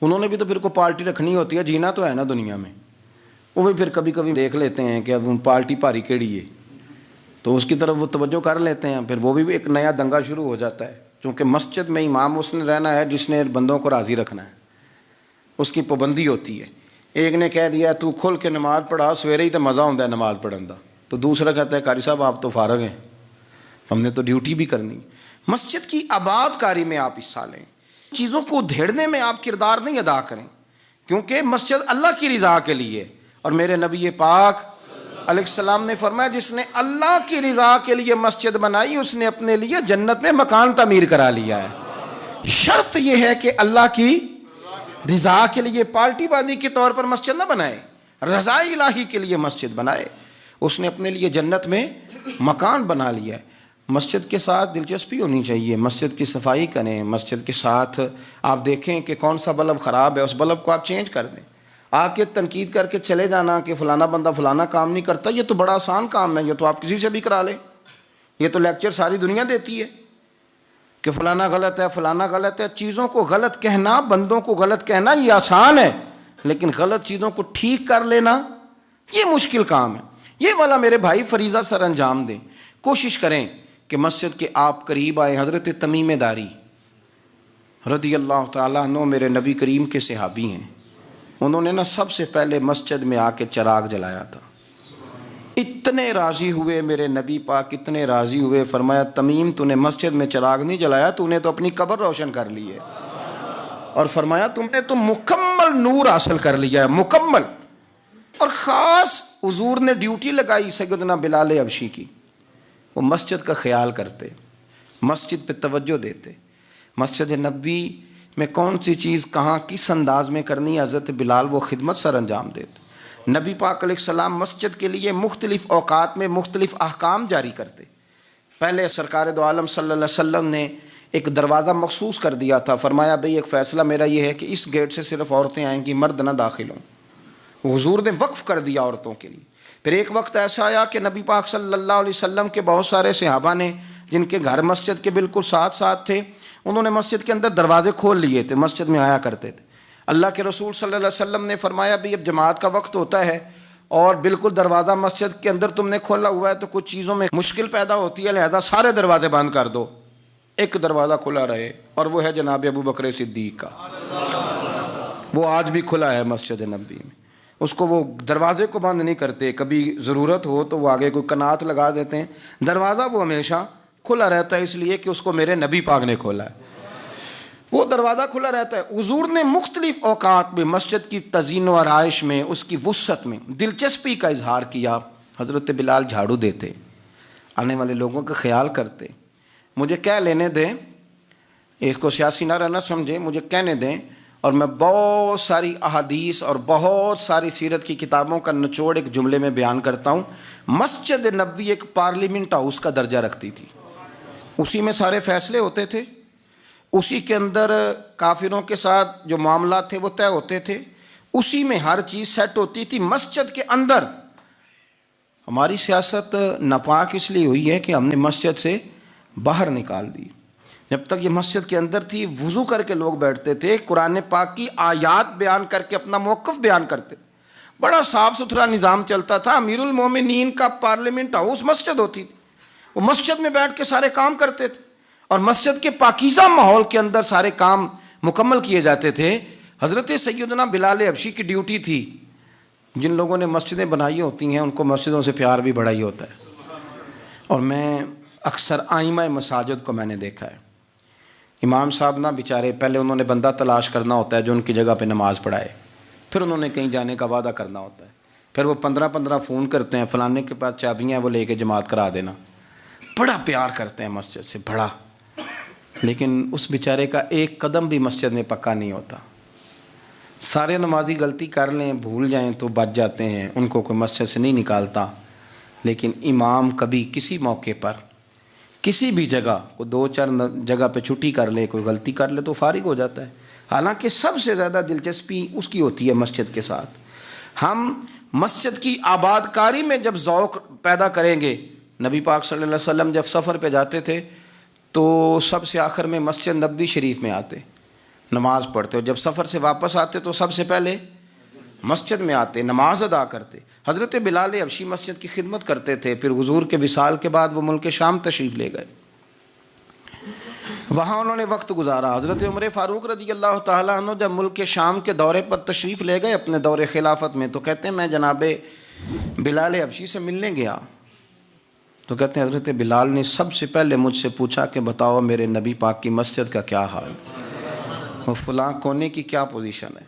انہوں نے بھی تو پھر کو پارٹی رکھنی ہوتی ہے، جینا تو ہے نا دنیا میں، وہ بھی پھر کبھی کبھی دیکھ لیتے ہیں کہ اب پارٹی بھاری کیڑی ہے تو اس کی طرف وہ توجہ کر لیتے ہیں، پھر وہ بھی ایک نیا دنگا شروع ہو جاتا ہے۔ کیونکہ مسجد میں امام اس نے رہنا ہے جس نے بندوں کو راضی رکھنا ہے، اس کی پابندی ہوتی ہے۔ ایک نے کہہ دیا تو کھل کے نماز پڑھا، سویرے ہی تو مزہ ہوتا ہے نماز پڑھن دا، تو دوسرا کہتا ہے قاری صاحب آپ تو فارغ ہیں، ہم نے تو ڈیوٹی بھی کرنی۔ مسجد کی آباد کاری میں آپ حصہ لیں، چیزوں کو دھیڑنے میں آپ کردار نہیں ادا کریں، کیونکہ مسجد اللہ کی رضا کے لیے، اور میرے نبی پاک علیہ السلام نے فرمایا جس نے اللہ کی رضا کے لیے مسجد بنائی اس نے اپنے لیے جنت میں مکان تعمیر کرا لیا ہے۔ شرط یہ ہے کہ اللہ کی رضا کے لیے پارٹی بازی کے طور پر مسجد نہ بنائے، رضا الہی کے لیے مسجد بنائے، اس نے اپنے لیے جنت میں مکان بنا لیا ہے۔ مسجد کے ساتھ دلچسپی ہونی چاہیے، مسجد کی صفائی کریں، مسجد کے ساتھ آپ دیکھیں کہ کون سا بلب خراب ہے اس بلب کو آپ چینج کر دیں۔ آ کے تنقید کر کے چلے جانا کہ فلانا بندہ فلانا کام نہیں کرتا، یہ تو بڑا آسان کام ہے، یہ تو آپ کسی سے بھی کرا لیں، یہ تو لیکچر ساری دنیا دیتی ہے کہ فلانا غلط ہے فلانا غلط ہے۔ چیزوں کو غلط کہنا، بندوں کو غلط کہنا یہ آسان ہے، لیکن غلط چیزوں کو ٹھیک کر لینا یہ مشکل کام ہے۔ یہ والا میرے بھائی فریضہ سر انجام دیں، کوشش کریں کہ مسجد کے آپ قریب آئیں۔ حضرت تمیم داری رضی اللہ تعالیٰ عنہ میرے نبی کریم کے صحابی ہیں، انہوں نے سب سے پہلے مسجد میں آ کے چراغ جلایا تھا۔ اتنے راضی ہوئے میرے نبی پاک، اتنے راضی ہوئے، فرمایا تمیم تو نے مسجد میں چراغ نہیں جلایا، تو نے تو اپنی قبر روشن کر لی ہے، اور فرمایا تم نے تو مکمل نور حاصل کر لیا ہے، مکمل۔ اور خاص حضور نے ڈیوٹی لگائی سیدنا بلال حبشی کی، وہ مسجد کا خیال کرتے، مسجد پہ توجہ دیتے، مسجد نبوی میں کون سی چیز کہاں کس انداز میں کرنی ہے، حضرت بلال وہ خدمت سر انجام دیتے۔ نبی پاک علیہ السلام مسجد کے لیے مختلف اوقات میں مختلف احکام جاری کرتے۔ پہلے سرکار دو عالم صلی اللہ علیہ وسلم نے ایک دروازہ مخصوص کر دیا تھا، فرمایا بھئی ایک فیصلہ میرا یہ ہے کہ اس گیٹ سے صرف عورتیں آئیں گی، مرد نہ داخل ہوں۔ حضور نے وقف کر دیا عورتوں کے لیے۔ پھر ایک وقت ایسا آیا کہ نبی پاک صلی اللہ علیہ وسلم کے بہت سارے صحابہ نے، جن کے گھر مسجد کے بالکل ساتھ ساتھ تھے، انہوں نے مسجد کے اندر دروازے کھول لیے تھے، مسجد میں آیا کرتے تھے۔ اللہ کے رسول صلی اللہ علیہ وسلم نے فرمایا بھی اب جماعت کا وقت ہوتا ہے اور بالکل دروازہ مسجد کے اندر تم نے کھولا ہوا ہے تو کچھ چیزوں میں مشکل پیدا ہوتی ہے، لہذا سارے دروازے بند کر دو، ایک دروازہ کھلا رہے، اور وہ ہے جناب ابو بکر صدیق کا۔ وہ آج بھی کھلا ہے مسجد نبوی میں، اس کو وہ دروازے کو بند نہیں کرتے، کبھی ضرورت ہو تو وہ آگے کوئی کنات لگا دیتے ہیں، دروازہ وہ ہمیشہ کھلا رہتا ہے، اس لیے کہ اس کو میرے نبی پاک نے کھولا ہے، وہ دروازہ کھلا رہتا ہے۔ حضور نے مختلف اوقات میں مسجد کی تزئین و آرائش میں، اس کی وسعت میں دلچسپی کا اظہار کیا۔ حضرت بلال جھاڑو دیتے، آنے والے لوگوں کا خیال کرتے، مجھے کہہ لینے دیں، اس کو سیاسی نہ رہنا سمجھے، مجھے کہنے دیں، اور میں بہت ساری احادیث اور بہت ساری سیرت کی کتابوں کا نچوڑ ایک جملے میں بیان کرتا ہوں۔ مسجد نبوی ایک پارلیمنٹ ہاؤس کا درجہ رکھتی تھی، اسی میں سارے فیصلے ہوتے تھے، اسی کے اندر کافروں کے ساتھ جو معاملات تھے وہ طے ہوتے تھے، اسی میں ہر چیز سیٹ ہوتی تھی مسجد کے اندر۔ ہماری سیاست ناپاک اس لیے ہوئی ہے کہ ہم نے مسجد سے باہر نکال دی۔ جب تک یہ مسجد کے اندر تھی، وضو کر کے لوگ بیٹھتے تھے، قرآن پاک کی آیات بیان کر کے اپنا موقف بیان کرتے، بڑا صاف ستھرا نظام چلتا تھا۔ امیر المومنین کا پارلیمنٹ ہاؤس مسجد ہوتی تھی، وہ مسجد میں بیٹھ کے سارے کام کرتے تھے، اور مسجد کے پاکیزہ ماحول کے اندر سارے کام مکمل کیے جاتے تھے۔ حضرت سیدنا بلال حبشی کی ڈیوٹی تھی، جن لوگوں نے مسجدیں بنائی ہوتی ہیں ان کو مسجدوں سے پیار بھی بڑا ہی ہوتا ہے، اور میں اکثر آئمہ مساجد کو میں نے دیکھا ہے، امام صاحب نہ بیچارے پہلے انہوں نے بندہ تلاش کرنا ہوتا ہے جو ان کی جگہ پہ نماز پڑھائے، پھر انہوں نے کہیں جانے کا وعدہ کرنا ہوتا ہے، پھر وہ 15 فون کرتے ہیں، فلانے کے پاس چابیاں ہیں وہ لے کے جماعت کرا دینا، بڑا پیار کرتے ہیں مسجد سے، بڑا، لیکن اس بیچارے کا ایک قدم بھی مسجد میں پکا نہیں ہوتا۔ سارے نمازی غلطی کر لیں، بھول جائیں تو بچ جاتے ہیں، ان کو کوئی مسجد سے نہیں نکالتا، لیکن امام کبھی کسی موقع پر کسی بھی جگہ کو 2-4 جگہ پہ چھٹی کر لے، کوئی غلطی کر لے تو فارغ ہو جاتا ہے، حالانکہ سب سے زیادہ دلچسپی اس کی ہوتی ہے مسجد کے ساتھ۔ ہم مسجد کی آباد کاری میں جب ذوق پیدا کریں گے، نبی پاک صلی اللہ علیہ وسلم جب سفر پہ جاتے تھے تو سب سے آخر میں مسجد نبوی شریف میں آتے، نماز پڑھتے، اور جب سفر سے واپس آتے تو سب سے پہلے مسجد میں آتے، نماز ادا کرتے۔ حضرت بلال حبشی مسجد کی خدمت کرتے تھے، پھر حضور کے وصال کے بعد وہ ملک شام تشریف لے گئے، وہاں انہوں نے وقت گزارا۔ حضرت عمر فاروق رضی اللہ تعالیٰ عنہ جب ملک شام کے دورے پر تشریف لے گئے اپنے دور خلافت میں، تو کہتے ہیں میں جناب بلال حبشی سے ملنے گیا، تو کہتے ہیں حضرت بلال نے سب سے پہلے مجھ سے پوچھا کہ بتاؤ میرے نبی پاک کی مسجد کا کیا حال، وہ فلاں کونے کی کیا پوزیشن ہے،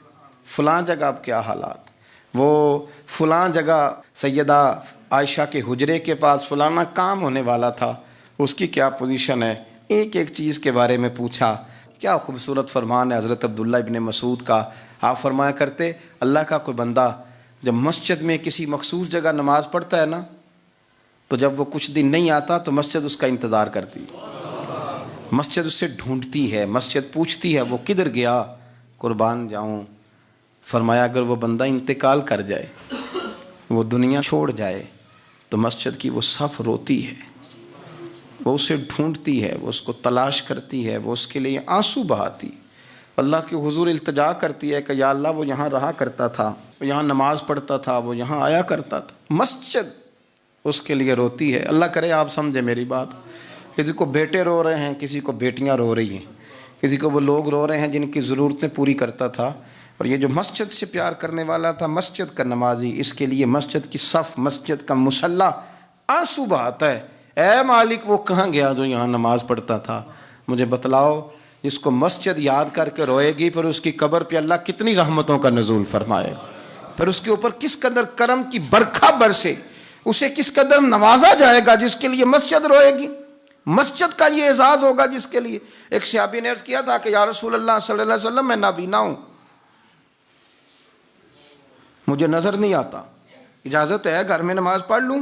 فلاں جگہ اب کیا حالات، وہ فلاں جگہ سیدہ عائشہ کے حجرے کے پاس فلانا کام ہونے والا تھا، اس کی کیا پوزیشن ہے، ایک ایک چیز کے بارے میں پوچھا۔ کیا خوبصورت فرمان ہے حضرت عبداللہ ابن مسعود کا، آپ فرمایا کرتے اللہ کا کوئی بندہ جب مسجد میں کسی مخصوص جگہ نماز پڑھتا ہے نا، تو جب وہ کچھ دن نہیں آتا تو مسجد اس کا انتظار کرتی، مسجد اس سے ڈھونڈتی ہے، مسجد پوچھتی ہے وہ کدھر گیا، قربان جاؤں۔ فرمایا اگر وہ بندہ انتقال کر جائے، وہ دنیا چھوڑ جائے، تو مسجد کی وہ صف روتی ہے، وہ اسے ڈھونڈتی ہے، وہ اس کو تلاش کرتی ہے، وہ اس کے لیے آنسو بہاتی، اللہ کے حضور التجا کرتی ہے کہ یا اللہ وہ یہاں رہا کرتا تھا، وہ یہاں نماز پڑھتا تھا، وہ یہاں آیا کرتا تھا، مسجد اس کے لیے روتی ہے۔ اللہ کرے آپ سمجھے میری بات، کسی کو بیٹے رو رہے ہیں، کسی کو بیٹیاں رو رہی ہیں، کسی کو وہ لوگ رو رہے ہیں جن کی ضرورتیں پوری کرتا تھا، اور یہ جو مسجد سے پیار کرنے والا تھا، مسجد کا نمازی، اس کے لیے مسجد کی صف، مسجد کا مصلی آنسو بہاتا ہے، اے مالک وہ کہاں گیا جو یہاں نماز پڑھتا تھا؟ مجھے بتلاؤ، جس کو مسجد یاد کر کے روئے گی، پھر اس کی قبر پہ اللہ کتنی رحمتوں کا نزول فرمائے، پھر اس کے اوپر کس قدر کرم کی برکھا برسے، اسے کس قدر نوازا جائے گا جس کے لیے مسجد روئے گی۔ مسجد کا یہ اعزاز ہوگا جس کے لیے۔ ایک صحابی نے عرض کیا تھا کہ یا رسول اللہ صلی اللہ علیہ وسلم، میں نابینا ہوں، مجھے نظر نہیں آتا، اجازت ہے گھر میں نماز پڑھ لوں؟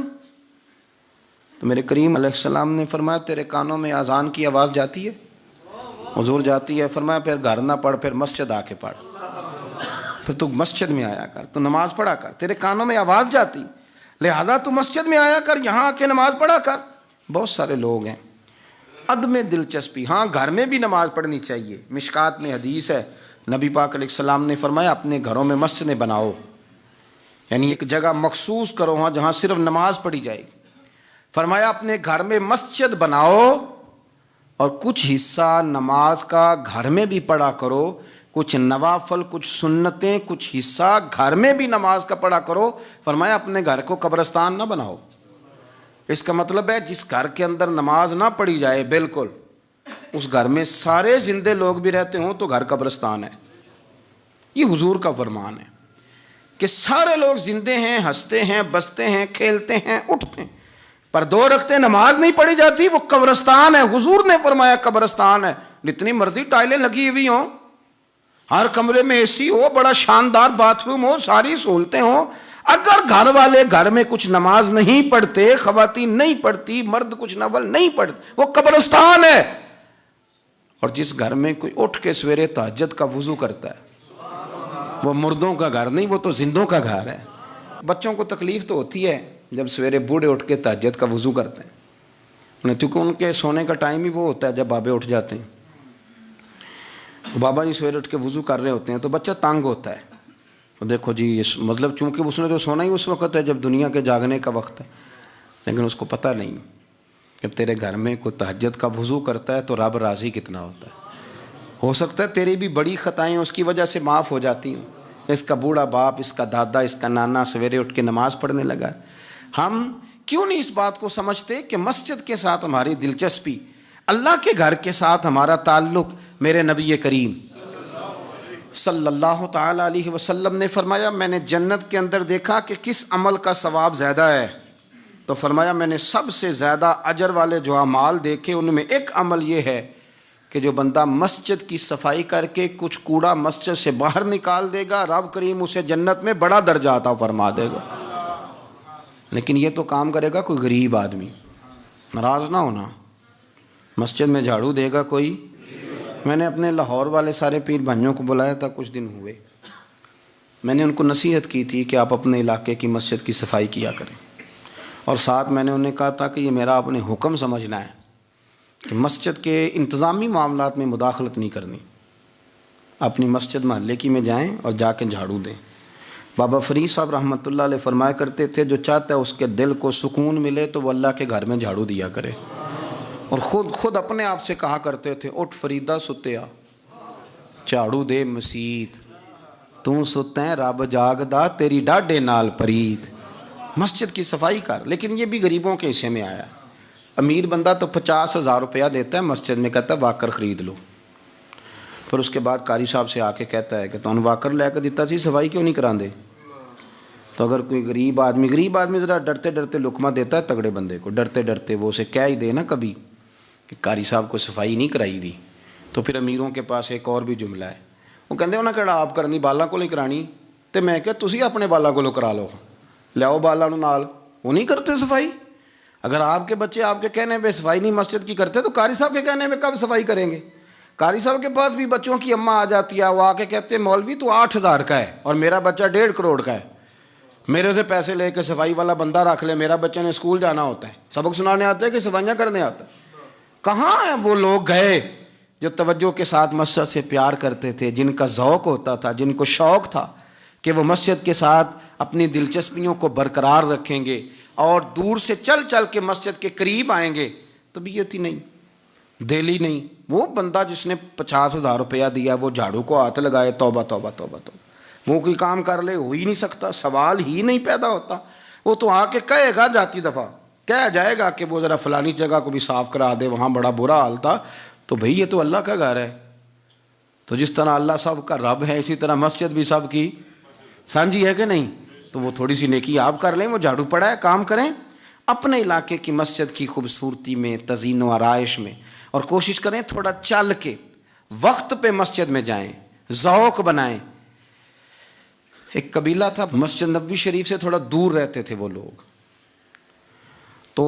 تو میرے کریم علیہ السلام نے فرمایا تیرے کانوں میں اذان کی آواز جاتی ہے؟ حضور جاتی ہے۔ فرمایا پھر گھر نہ پڑھ، پھر مسجد آ کے پڑھ، پھر تو مسجد میں آیا کر، تو نماز پڑھا کر، تیرے کانوں میں آواز جاتی، لہذا تو مسجد میں آیا کر، یہاں آ کے نماز پڑھا کر۔ بہت سارے لوگ ہیں عدم دلچسپی، ہاں گھر میں بھی نماز پڑھنی چاہیے۔ مشکات میں حدیث ہے، نبی پاک علیہ السلام نے فرمایا اپنے گھروں میں مسجدیں بناؤ، یعنی ایک جگہ مخصوص کرو ہاں جہاں صرف نماز پڑھی جائے۔ فرمایا اپنے گھر میں مسجد بناؤ اور کچھ حصہ نماز کا گھر میں بھی پڑھا کرو، کچھ نوافل، کچھ سنتیں، کچھ حصہ گھر میں بھی نماز کا پڑھا کرو۔ فرمایا اپنے گھر کو قبرستان نہ بناؤ۔ اس کا مطلب ہے جس گھر کے اندر نماز نہ پڑھی جائے بالکل، اس گھر میں سارے زندے لوگ بھی رہتے ہوں تو گھر قبرستان ہے۔ یہ حضور کا فرمان ہے کہ سارے لوگ زندے ہیں، ہنستے ہیں، بستے ہیں، کھیلتے ہیں، اٹھتے ہیں، پر 2 رکعتیں نماز نہیں پڑھی جاتی، وہ قبرستان ہے۔ حضور نے فرمایا قبرستان ہے۔ جتنی مرضی ٹائلیں لگی ہوئی ہوں، ہر کمرے میں اے سی ہو، بڑا شاندار باتھ روم ہو، ساری سہولتیں ہوں، اگر گھر والے گھر میں کچھ نماز نہیں پڑھتے، خواتین نہیں پڑھتی، مرد کچھ نفل نہیں پڑھتے، وہ قبرستان ہے۔ اور جس گھر میں کوئی اٹھ کے سویرے تہجد کا وضو کرتا ہے، وہ مردوں کا گھر نہیں، وہ تو زندوں کا گھر ہے۔ بچوں کو تکلیف تو ہوتی ہے جب سویرے بوڑھے اٹھ کے تہجد کا وضو کرتے ہیں، کیونکہ ان کے سونے کا ٹائم ہی وہ ہوتا ہے جب بابے اٹھ جاتے ہیں۔ بابا جی سویرے اٹھ کے وضو کر رہے ہوتے ہیں تو بچہ تنگ ہوتا ہے، دیکھو جی مطلب چونکہ اس نے تو سونا ہی اس وقت ہے جب دنیا کے جاگنے کا وقت ہے، لیکن اس کو پتہ نہیں کہ تیرے گھر میں کوئی تہجد کا وضو کرتا ہے تو رب راضی کتنا ہوتا ہے۔ ہو سکتا ہے تیری بھی بڑی خطائیں اس کی وجہ سے معاف ہو جاتی ہوں۔ اس کا بوڑھا باپ، اس کا دادا، اس کا نانا سویرے اٹھ کے نماز پڑھنے لگا۔ ہم کیوں نہیں اس بات کو سمجھتے کہ مسجد کے ساتھ ہماری دلچسپی، اللہ کے گھر کے ساتھ ہمارا تعلق۔ میرے نبی کریم صلی اللہ تعالی علیہ وسلم نے فرمایا میں نے جنت کے اندر دیکھا کہ کس عمل کا ثواب زیادہ ہے، تو فرمایا میں نے سب سے زیادہ اجر والے جو اعمال دیکھے ان میں ایک عمل یہ ہے کہ جو بندہ مسجد کی صفائی کر کے کچھ کوڑا مسجد سے باہر نکال دے گا، رب کریم اسے جنت میں بڑا درجہ عطا فرما دے گا۔ لیکن یہ تو کام کرے گا کوئی غریب آدمی، ناراض نہ ہونا، مسجد میں جھاڑو دے گا کوئی۔ میں نے اپنے لاہور والے سارے پیر بھائیوں کو بلایا تھا، کچھ دن ہوئے، میں نے ان کو نصیحت کی تھی کہ آپ اپنے علاقے کی مسجد کی صفائی کیا کریں، اور ساتھ میں نے انہیں کہا تھا کہ یہ میرا اپنے حکم سمجھنا ہے کہ مسجد کے انتظامی معاملات میں مداخلت نہیں کرنی، اپنی مسجد محلے کی میں جائیں اور جا کے جھاڑو دیں۔ بابا فرید صاحب رحمۃ اللہ علیہ فرمایا کرتے تھے جو چاہتا ہے اس کے دل کو سکون ملے تو وہ اللہ کے گھر میں جھاڑو دیا کرے، اور خود اپنے آپ سے کہا کرتے تھے اٹھ فریدہ ستیا جھاڑو دے مسیت، تو ستیں رب جاگدا تیری ڈاڈے نال پرید۔ مسجد کی صفائی کر، لیکن یہ بھی غریبوں کے حصے میں آیا۔ امیر بندہ تو 50,000 روپیہ دیتا ہے مسجد میں، کہتا ہے واکر خرید لو، پھر اس کے بعد قاری صاحب سے آ کے کہتا ہے کہ تو واکر لے کے دیتا سی، صفائی کیوں نہیں کراندے؟ تو اگر کوئی غریب آدمی ذرا ڈرتے ڈرتے لقمہ دیتا ہے تگڑے بندے کو، ڈرتے ڈرتے وہ اسے کہہ ہی دے نا کبھی کہ قاری صاحب کو صفائی نہیں کرائی دی، تو پھر امیروں کے پاس ایک اور بھی جملہ ہے، وہ کہتے ہیں انہیں کہڑا آپ کرنی بالا کو نہیں کرانی، تو میں کہ تسی اپنے بالا کو کرا لو، لیاؤ بالا نو نال، وہ نہیں کرتے صفائی۔ اگر آپ کے بچے آپ کے کہنے پہ صفائی نہیں مسجد کی کرتے تو قاری صاحب کے کہنے میں کب صفائی کریں گے؟ قاری صاحب کے پاس بھی بچوں کی اماں آ جاتی ہے، وہ آ کے کہتے ہیں مولوی تو 8,000 کا ہے اور میرا بچہ 1.5 کروڑ کا ہے، میرے سے پیسے لے کے صفائی والا بندہ رکھ لے، میرا بچہ نے اسکول جانا ہوتا ہے، سبق سنانے آتا ہے کہ صفائیاں کرنے آتا ہے۔ کہاں ہیں وہ لوگ گئے جو توجہ کے ساتھ مسجد سے پیار کرتے تھے، جن کا ذوق ہوتا تھا، جن کو شوق تھا کہ وہ مسجد کے ساتھ اپنی دلچسپیوں کو برقرار رکھیں گے اور دور سے چل چل کے مسجد کے قریب آئیں گے؟ طبیعت ہی نہیں، دل ہی نہیں۔ وہ بندہ جس نے 50,000 روپیہ دیا وہ جھاڑو کو ہاتھ لگائے، توبہ توبہ توبہ توبہ۔ وہ کوئی کام کر لے، ہو ہی نہیں سکتا، سوال ہی نہیں پیدا ہوتا. وہ تو آ کے کہے گا جاتی دفعہ، کہا جائے گا کہ وہ ذرا فلانی جگہ کو بھی صاف کرا دے، وہاں بڑا برا حال تھا. تو بھئی یہ تو اللہ کا گھر ہے. تو جس طرح اللہ سب کا رب ہے، اسی طرح مسجد بھی سب کی سانجی ہے کہ نہیں؟ تو وہ تھوڑی سی نیکی آپ کر لیں، وہ جھاڑو پڑا ہے، کام کریں اپنے علاقے کی مسجد کی خوبصورتی میں، تزئین و آرائش میں، اور کوشش کریں تھوڑا چل کے وقت پہ مسجد میں جائیں، ذوق بنائیں. ایک قبیلہ تھا مسجد نبوی شریف سے تھوڑا دور رہتے تھے وہ لوگ. تو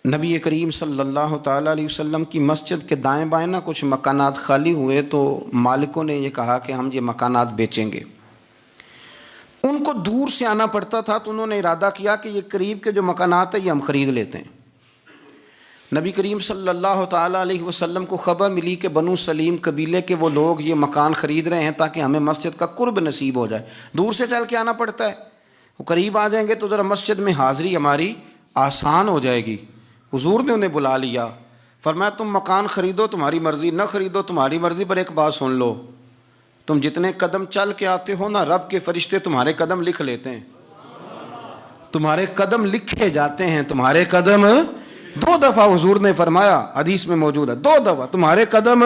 نبی کریم صلی اللہ تعالیٰ علیہ وسلم کی مسجد کے دائیں بائیں نا کچھ مکانات خالی ہوئے، تو مالکوں نے یہ کہا کہ ہم یہ مکانات بیچیں گے. ان کو دور سے آنا پڑتا تھا، تو انہوں نے ارادہ کیا کہ یہ قریب کے جو مکانات ہیں یہ ہم خرید لیتے ہیں. نبی کریم صلی اللہ تعالیٰ علیہ وسلم کو خبر ملی کہ بنو سلیم قبیلے کے وہ لوگ یہ مکان خرید رہے ہیں تاکہ ہمیں مسجد کا قرب نصیب ہو جائے. دور سے چل کے آنا پڑتا ہے، وہ قریب آ جائیں گے تو ذرا مسجد میں حاضری ہماری آسان ہو جائے گی. حضور نے انہیں بلا لیا، فرمایا تم مکان خریدو تمہاری مرضی، نہ خریدو تمہاری مرضی، پر ایک بات سن لو، تم جتنے قدم چل کے آتے ہو نا، رب کے فرشتے تمہارے قدم لکھ لیتے ہیں. تمہارے قدم لکھے جاتے ہیں، تمہارے قدم 2 دفعہ حضور نے فرمایا، حدیث میں موجود ہے، 2 دفعہ تمہارے قدم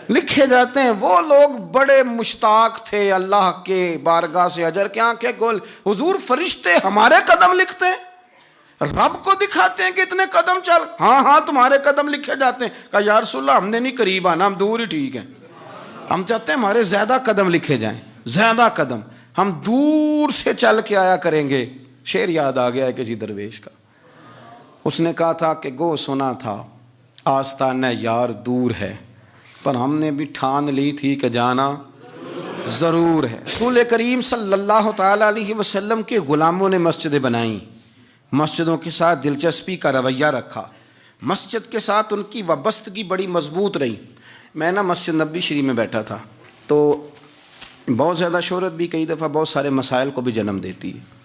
لکھے جاتے ہیں. وہ لوگ بڑے مشتاق تھے اللہ کے بارگاہ سے اجر کے آنکھیں کھول، حضور فرشتے ہمارے قدم لکھتے ہیں، رب کو دکھاتے ہیں کہ اتنے قدم چل. ہاں ہاں تمہارے قدم لکھے جاتے ہیں. کہا یا رسول اللہ ہم نے نہیں قریب آنا، ہم دور ہی ٹھیک ہیں، ہم چاہتے ہیں ہمارے زیادہ قدم لکھے جائیں، زیادہ قدم، ہم دور سے چل کے آیا کریں گے. شعر یاد آ گیا ہے کسی درویش کا، اس نے کہا تھا کہ گو سنا تھا آستانہ یار دور ہے، پر ہم نے بھی ٹھان لی تھی کہ جانا ضرور ہے. رسول کریم صلی اللہ تعالیٰ علیہ وسلم کے غلاموں نے مسجدیں بنائیں، مسجدوں کے ساتھ دلچسپی کا رویہ رکھا، مسجد کے ساتھ ان کی وابستگی بڑی مضبوط رہی. میں نا مسجد نبوی شریف میں بیٹھا تھا، تو بہت زیادہ شہرت بھی کئی دفعہ بہت سارے مسائل کو بھی جنم دیتی ہے.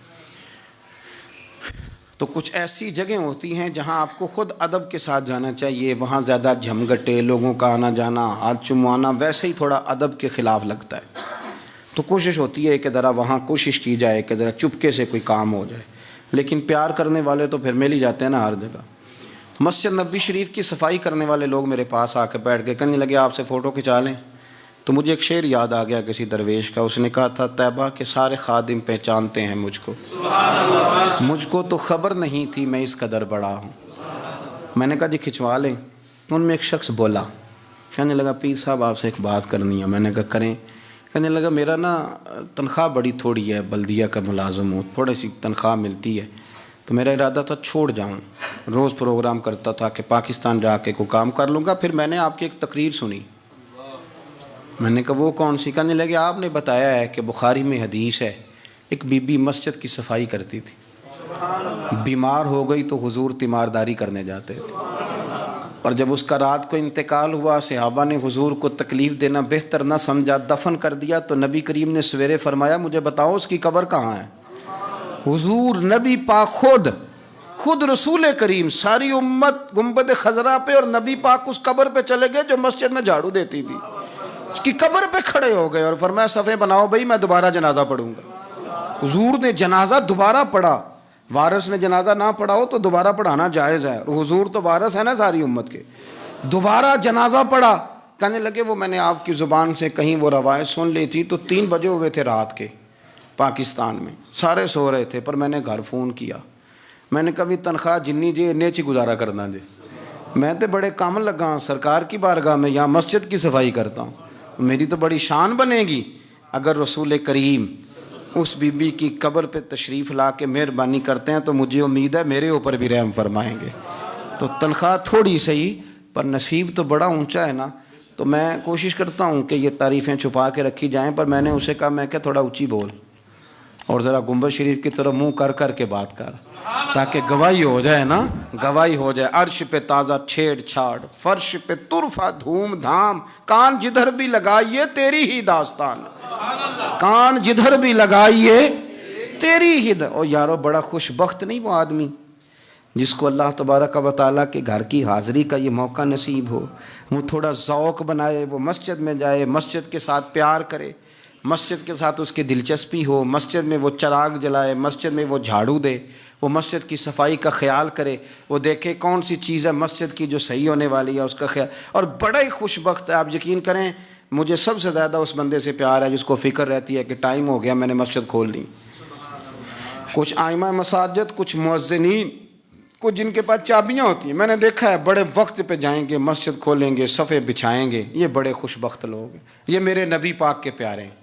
تو کچھ ایسی جگہیں ہوتی ہیں جہاں آپ کو خود ادب کے ساتھ جانا چاہیے. وہاں زیادہ جھمگٹے، لوگوں کا آنا جانا، ہاتھ چموانا ویسے ہی تھوڑا ادب کے خلاف لگتا ہے. تو کوشش ہوتی ہے کہ ذرا وہاں کوشش کی جائے کہ ذرا چپکے سے کوئی کام ہو جائے. لیکن پیار کرنے والے تو پھر مل ہی جاتے ہیں نا ہر جگہ. مسجد نبوی شریف کی صفائی کرنے والے لوگ میرے پاس آ کے بیٹھ کے کہنے لگے آپ سے فوٹو کھنچا لیں. تو مجھے ایک شعر یاد آ گیا کسی درویش کا، اس نے کہا تھا طیبہ کے سارے خادم پہچانتے ہیں مجھ کو، مجھ کو تو خبر نہیں تھی میں اس قدر بڑا ہوں. میں نے کہا جی کھنچوا لیں. ان میں ایک شخص بولا، کہنے لگا پیر صاحب آپ سے ایک بات کرنی ہے. میں نے کہا کریں. کہنے لگا میرا نا تنخواہ بڑی تھوڑی ہے، بلدیہ کا ملازم ہوں، تھوڑی سی تنخواہ ملتی ہے، تو میرا ارادہ تھا چھوڑ جاؤں. روز پروگرام کرتا تھا کہ پاکستان جا کے کوئی کام کر لوں گا. پھر میں نے آپ کی ایک تقریر سنی. میں نے کہا وہ کون سی؟ کہنے لگے آپ نے بتایا ہے کہ بخاری میں حدیث ہے ایک بی بی مسجد کی صفائی کرتی تھی، بیمار ہو گئی تو حضور تیمارداری کرنے جاتے تھے، اور جب اس کا رات کو انتقال ہوا صحابہ نے حضور کو تکلیف دینا بہتر نہ سمجھا، دفن کر دیا. تو نبی کریم نے سویرے فرمایا مجھے بتاؤ اس کی قبر کہاں ہے. حضور نبی پاک خود رسول کریم ساری امت گنبد خضرا پہ، اور نبی پاک اس قبر پہ چلے گئے جو مسجد میں جھاڑو دیتی تھی، اس کی قبر پہ کھڑے ہو گئے اور فرمایا صفیں بناؤ بھائی میں دوبارہ جنازہ پڑھوں گا. حضور نے جنازہ دوبارہ پڑھا. وارث نے جنازہ نہ پڑھا ہو تو دوبارہ پڑھانا جائز ہے، اور حضور تو وارث ہے نا ساری امت کے. دوبارہ جنازہ پڑھا. کہنے لگے وہ میں نے آپ کی زبان سے کہیں وہ روایت سن لی تھی. تو 3 بجے ہوئے تھے رات کے پاکستان میں، سارے سو رہے تھے، پر میں نے گھر فون کیا. میں نے کبھی تنخواہ جنی جی نیچی گزارا کرنا جی، میں تو بڑے کام لگا ہوں سرکار کی بارگاہ میں، یہاں مسجد کی صفائی کرتا ہوں. میری تو بڑی شان بنے گی اگر رسول کریم اس بی بی کی قبر پہ تشریف لا کے مہربانی کرتے ہیں، تو مجھے امید ہے میرے اوپر بھی رحم فرمائیں گے. تو تنخواہ تھوڑی صحیح پر نصیب تو بڑا اونچا ہے نا. تو میں کوشش کرتا ہوں کہ یہ تعریفیں چھپا کے رکھی جائیں، پر میں نے اسے کہا میں کہ تھوڑا اونچی بول اور ذرا گنبد شریف کی طرف منہ کر کے بات کر، تاکہ گواہی ہو جائے نا، گواہی ہو جائے. عرش پہ تازہ چھیڑ چھاڑ، فرش پہ طرفہ دھوم دھام، کان جدھر بھی لگائیے تیری ہی داستان، کان جدھر بھی لگائیے تیری ہی او یارو بڑا خوش بخت نہیں وہ آدمی جس کو اللہ تبارک و تعالیٰ کے گھر کی حاضری کا یہ موقع نصیب ہو. وہ تھوڑا ذوق بنائے، وہ مسجد میں جائے، مسجد کے ساتھ پیار کرے، مسجد کے ساتھ اس کی دلچسپی ہو، مسجد میں وہ چراغ جلائے، مسجد میں وہ جھاڑو دے، وہ مسجد کی صفائی کا خیال کرے، وہ دیکھے کون سی چیز ہے مسجد کی جو صحیح ہونے والی ہے اس کا خیال، اور بڑا ہی خوش بخت ہے۔ آپ یقین کریں مجھے سب سے زیادہ اس بندے سے پیار ہے جس کو فکر رہتی ہے کہ ٹائم ہو گیا میں نے مسجد کھول لی۔ کچھ ائمہ مساجد، کچھ مؤذنین، کچھ جن کے پاس چابیاں ہوتی ہیں، میں نے دیکھا ہے بڑے وقت پہ جائیں گے، مسجد کھولیں گے، صفے بچھائیں گے، یہ بڑے خوش بخت لوگ ہیں، یہ میرے نبی پاک کے پیارے ہیں،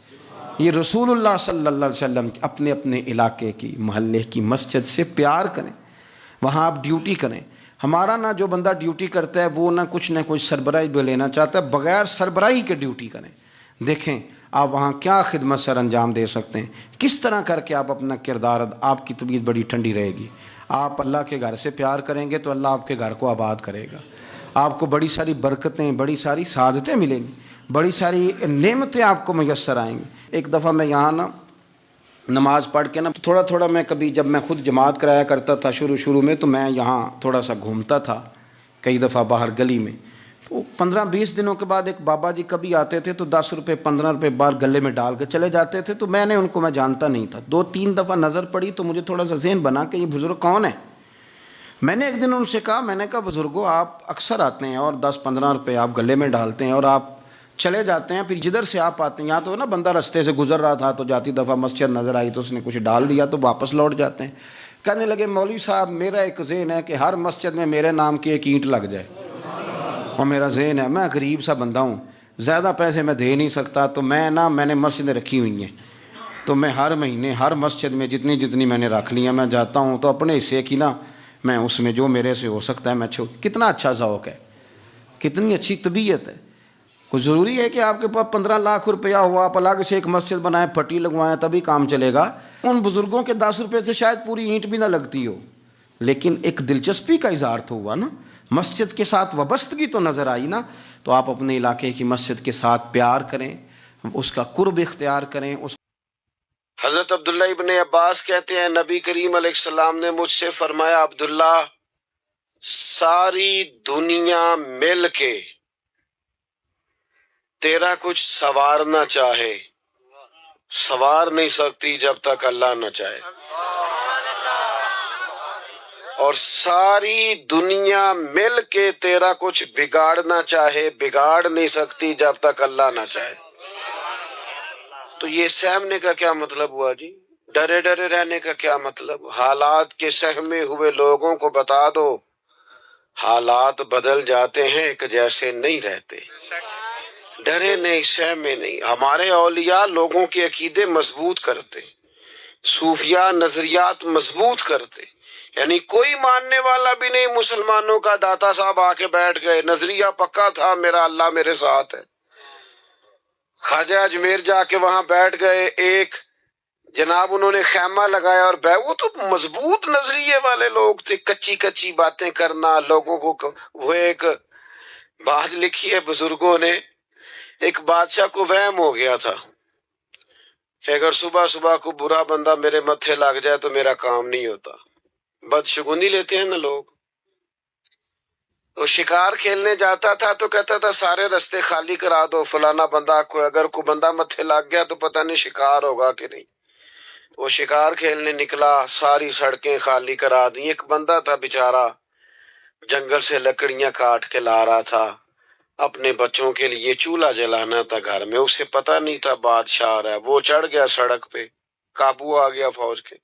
یہ رسول اللہ صلی اللہ علیہ وسلم اپنے اپنے علاقے کی، محلے کی مسجد سے پیار کریں، وہاں آپ ڈیوٹی کریں۔ ہمارا نہ جو بندہ ڈیوٹی کرتا ہے وہ نہ کچھ سربراہی بھی لینا چاہتا ہے، بغیر سربراہی کے ڈیوٹی کریں۔ دیکھیں آپ وہاں کیا خدمت سر انجام دے سکتے ہیں، کس طرح کر کے آپ اپنا کردار، آپ کی طبیعت بڑی ٹھنڈی رہے گی۔ آپ اللہ کے گھر سے پیار کریں گے تو اللہ آپ کے گھر کو آباد کرے گا، آپ کو بڑی ساری برکتیں، بڑی ساری سعادتیں ملیں گی، بڑی ساری نعمتیں آپ کو میسر آئیں گی۔ ایک دفعہ میں یہاں نا نماز پڑھ کے نا تھوڑا تھوڑا میں کبھی جب میں خود جماعت کرایا کرتا تھا شروع میں، تو میں یہاں تھوڑا سا گھومتا تھا کئی دفعہ باہر گلی میں، تو 15-20 دنوں کے بعد ایک بابا جی کبھی آتے تھے تو 10 روپے 15 روپے بار گلے میں ڈال کے چلے جاتے تھے، تو میں نے ان کو، میں جانتا نہیں تھا، 2-3 دفعہ نظر پڑی تو مجھے تھوڑا سا ذہن بنا کہ یہ بزرگ کون ہے۔ میں نے ایک دن ان سے کہا، میں نے کہا بزرگوں آپ اکثر آتے ہیں اور 10-15 روپے آپ گلے میں ڈالتے ہیں اور آپ چلے جاتے ہیں، پھر جدھر سے آپ آتے ہیں، یہاں تو نا بندہ رستے سے گزر رہا تھا تو جاتی دفعہ مسجد نظر آئی تو اس نے کچھ ڈال دیا تو واپس لوٹ جاتے ہیں۔ کہنے لگے مولوی صاحب میرا ایک ذہن ہے کہ ہر مسجد میں میرے نام کی ایک اینٹ لگ جائے، اور میرا ذہن ہے، میں غریب سا بندہ ہوں، زیادہ پیسے میں دے نہیں سکتا، تو میں نے مسجدیں رکھی ہوئی ہیں، تو میں ہر مہینے ہر مسجد میں جتنی میں نے رکھ لی ہیں میں جاتا ہوں، تو اپنے حصے کی نا میں اس میں جو میرے سے ہو سکتا ہے میں کتنا اچھا ذوق ہے، کتنی اچھی طبیعت ہے۔ کوئی ضروری ہے کہ آپ کے پاس 15 لاکھ روپیہ ہو آپ الگ سے ایک مسجد بنائیں، پھٹی لگوائیں تبھی کام چلے گا؟ ان بزرگوں کے 10 روپے سے شاید پوری اینٹ بھی نہ لگتی ہو، لیکن ایک دلچسپی کا اظہار تو ہوا نا، مسجد کے ساتھ وابستگی تو نظر آئی نا۔ تو آپ اپنے علاقے کی مسجد کے ساتھ پیار کریں، اس کا قرب اختیار کریں۔ حضرت عبداللہ ابن عباس کہتے ہیں نبی کریم علیہ السلام نے مجھ سے فرمایا، عبداللہ ساری دنیا مل کے تیرا کچھ سنوارنا چاہے سنوار نہیں سکتی جب تک اللہ نہ چاہے، اور ساری دنیا مل کے تیرا کچھ بگاڑنا چاہے بگاڑ نہیں سکتی جب تک اللہ نہ چاہے۔ تو یہ سہمنے کا کیا مطلب ہوا جی؟ ڈرے ڈرے رہنے کا کیا مطلب؟ حالات کے سہمے ہوئے لوگوں کو بتا دو حالات بدل جاتے ہیں، ایک جیسے نہیں رہتے۔ ڈرے نہیں، سہمے نہیں۔ ہمارے اولیاء لوگوں کے عقیدے مضبوط کرتے، صوفیاء نظریات مضبوط کرتے، یعنی کوئی ماننے والا بھی نہیں مسلمانوں کا داتا صاحب آ کے بیٹھ گئے، نظریہ پکا تھا میرا اللہ میرے ساتھ ہے۔ خواجہ اجمیر جا کے وہاں بیٹھ گئے، ایک جناب انہوں نے خیمہ لگایا اور وہ تو مضبوط نظریے والے لوگ تھے، کچی کچی باتیں کرنا لوگوں کو۔ وہ ایک بات لکھی ہے بزرگوں نے، ایک بادشاہ کو وہم ہو گیا تھا کہ اگر صبح صبح کو برا بندہ میرے متھے لگ جائے تو میرا کام نہیں ہوتا۔ بدشگونی لیتے ہیں نا لوگ۔ تو شکار کھیلنے جاتا تھا تو کہتا تھا سارے رستے خالی کرا دو، فلانا بندہ کو اگر کوئی بندہ متھے لگ گیا تو پتہ نہیں شکار ہوگا کہ نہیں۔ وہ شکار کھیلنے نکلا، ساری سڑکیں خالی کرا دی۔ ایک بندہ تھا بیچارہ جنگل سے لکڑیاں کاٹ کے لا رہا تھا، اپنے بچوں کے لیے چولہا جلانا تھا گھر میں، اسے پتہ نہیں تھا بادشاہ آ رہا ہے۔ وہ چڑھ گیا سڑک پہ، قابو آ گیا فوج کے۔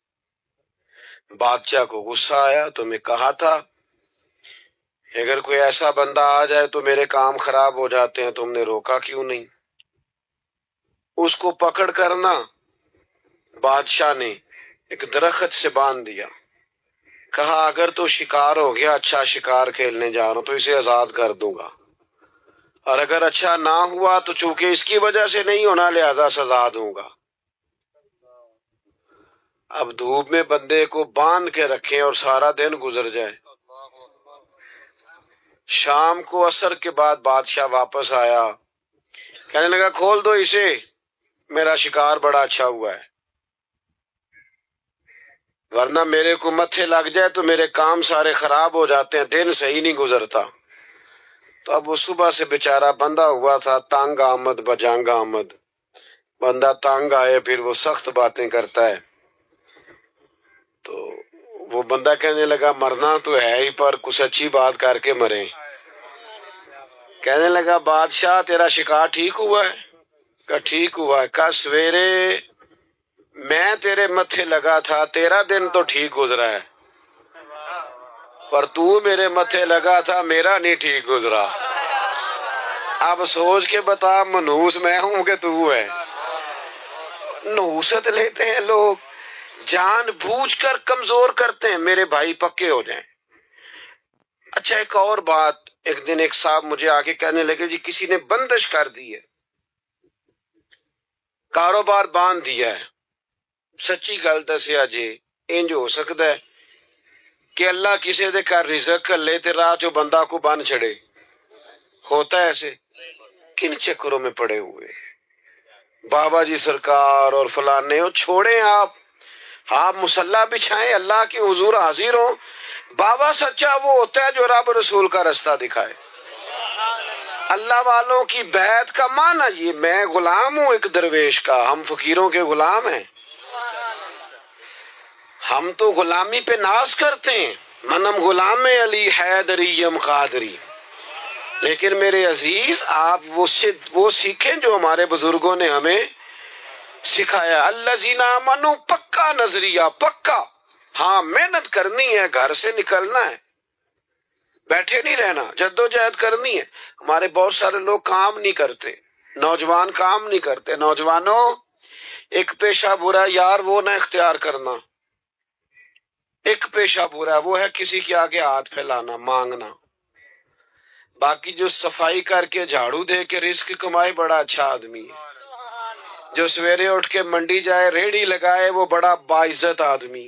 بادشاہ کو غصہ آیا، تمہیں کہا تھا اگر کوئی ایسا بندہ آ جائے تو میرے کام خراب ہو جاتے ہیں، تم نے روکا کیوں نہیں؟ اس کو پکڑ کرنا بادشاہ نے ایک درخت سے باندھ دیا، کہا اگر تو شکار ہو گیا، اچھا شکار کھیلنے جا رہا ہوں تو اسے آزاد کر دوں گا، اور اگر اچھا نہ ہوا تو چونکہ اس کی وجہ سے نہیں ہونا لہذا سزا دوں گا۔ اب دھوپ میں بندے کو باندھ کے رکھیں اور سارا دن گزر جائے۔ شام کو عصر کے بعد بادشاہ واپس آیا، کہنے لگا کھول دو اسے، میرا شکار بڑا اچھا ہوا ہے، ورنہ میرے کو متھے لگ جائے تو میرے کام سارے خراب ہو جاتے ہیں، دن صحیح نہیں گزرتا۔ تو اب وہ صبح سے بیچارہ بندہ ہوا تھا، تانگ آمد بجانگ آمد، بندہ تانگ آئے پھر وہ سخت باتیں کرتا ہے، تو وہ بندہ کہنے لگا مرنا تو ہے ہی پر کچھ اچھی بات کر کے مرے۔ کہنے لگا بادشاہ تیرا شکار ٹھیک ہوا ہے؟ کہا ٹھیک ہوا ہے۔ کہا سویرے میں تیرے متھے لگا تھا، تیرا دن تو ٹھیک گزرا ہے، پر تو میرے متھے لگا تھا، میرا نہیں ٹھیک گزرا۔ اب سوچ کے بتا منحوس میں ہوں کہ تو ہے؟ نحوست لیتے ہیں لوگ، جان بوجھ کر کمزور کرتے ہیں، میرے بھائی پکے ہو جائیں۔ اچھا ایک اور بات، ایک دن ایک صاحب مجھے آگے کہنے لگے جی کسی نے بندش کر دی ہے، کاروبار باندھ دیا ہے۔ سچی گل دسیا جی، انج ہو سکتا ہے کہ اللہ کسی دے کر رزق لے تے راہ جو بندہ کو بن چھڑے؟ ہوتا ہے ایسے؟ کن چکروں میں پڑے ہوئے بابا جی سرکار اور فلانے ہو، چھوڑیں آپ مصلح بچھائیں، اللہ کی حضور حاضر ہوں۔ بابا سچا وہ ہوتا ہے جو رب رسول کا رستہ دکھائے۔ اللہ والوں کی بیعت کا معنی یہ، میں غلام ہوں ایک درویش کا، ہم فقیروں کے غلام ہیں، ہم تو غلامی پہ ناز کرتے ہیں، منم غلام علی حیدریم قادری۔ لیکن میرے عزیز آپ وہ سیکھیں جو ہمارے بزرگوں نے ہمیں سکھایا۔ الذین آمنوا، پکا نظریہ، پکا، ہاں محنت کرنی ہے، گھر سے نکلنا ہے، بیٹھے نہیں رہنا، جدوجہد کرنی ہے۔ ہمارے بہت سارے لوگ کام نہیں کرتے، نوجوان کام نہیں کرتے۔ نوجوانوں ایک پیشہ برا یار وہ نہ اختیار کرنا، ایک پیشہ برا وہ ہے کسی کے آگے ہاتھ پھیلانا، مانگنا۔ باقی جو صفائی کر کے جھاڑو دے کے رزق کمائے بڑا اچھا آدمی ہے، جو سویرے اٹھ کے منڈی جائے ریڑھی لگائے وہ بڑا باعزت آدمی۔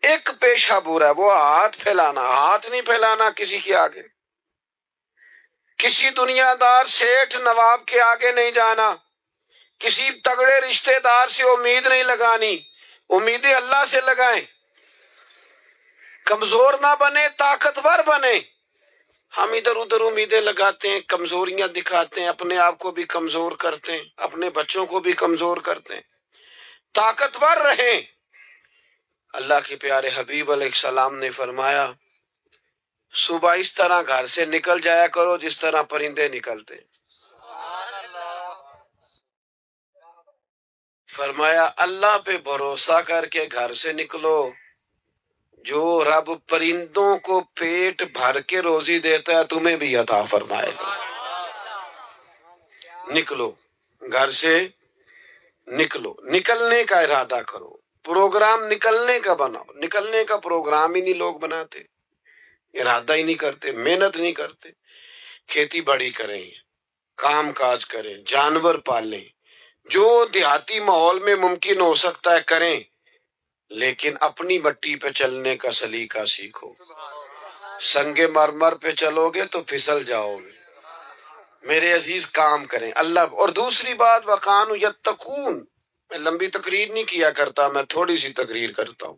ایک پیشہ برا ہے وہ ہاتھ پھیلانا، ہاتھ نہیں پھیلانا کسی کے آگے، کسی دنیا دار سیٹھ نواب کے آگے نہیں جانا، کسی تگڑے رشتہ دار سے امید نہیں لگانی، امیدیں اللہ سے لگائیں۔ کمزور نہ بنے، طاقتور بنے۔ ہم ادھر ادھر امیدیں لگاتے ہیں، کمزوریاں دکھاتے ہیں، اپنے آپ کو بھی کمزور کرتے ہیں، اپنے بچوں کو بھی کمزور کرتے ہیں۔ طاقتور رہیں۔ اللہ کے پیارے حبیب علیہ السلام نے فرمایا صبح اس طرح گھر سے نکل جایا کرو جس طرح پرندے نکلتے ہیں۔ فرمایا اللہ پہ بھروسہ کر کے گھر سے نکلو، جو رب پرندوں کو پیٹ بھر کے روزی دیتا ہے تمہیں بھی عطا فرمائے گا۔ نکلو، گھر سے نکلو، نکلنے کا ارادہ کرو، پروگرام نکلنے کا بناؤ۔ نکلنے کا پروگرام ہی نہیں لوگ بناتے، ارادہ ہی نہیں کرتے، محنت نہیں کرتے۔ کھیتی باڑی کریں، کام کاج کریں، جانور پالیں، جو دیہاتی ماحول میں ممکن ہو سکتا ہے کریں، لیکن اپنی مٹی پہ چلنے کا سلیقہ سیکھو۔ سنگ مرمر پہ چلو گے تو پھسل جاؤ گے۔ میرے عزیز کام کریں اللہ۔ اور دوسری بات وَقَانُوا يَتَّقُونَ، میں لمبی تقریر نہیں کیا کرتا، میں تھوڑی سی تقریر کرتا ہوں،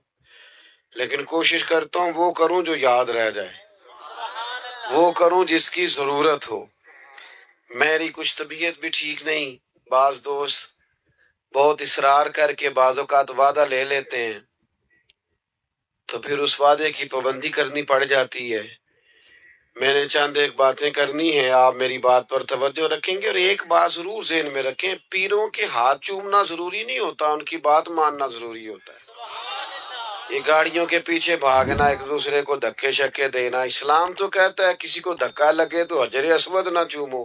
لیکن کوشش کرتا ہوں وہ کروں جو یاد رہ جائے، وہ کروں جس کی ضرورت ہو۔ میری کچھ طبیعت بھی ٹھیک نہیں، بعض دوست بہت اصرار کر کے بعض اوقات وعدہ لے لیتے ہیں تو پھر اس وعدے کی پابندی کرنی پڑ جاتی ہے۔ میں نے چند ایک باتیں کرنی ہیں، آپ میری بات پر توجہ رکھیں گے۔ اور ایک بات ضرور ذہن میں رکھیں، پیروں کے ہاتھ چومنا ضروری نہیں ہوتا، ان کی بات ماننا ضروری ہوتا ہے۔ یہ گاڑیوں کے پیچھے بھاگنا، ایک دوسرے کو دھکے شکے دینا، اسلام تو کہتا ہے کسی کو دھکا لگے تو حجر اسود نہ چومو۔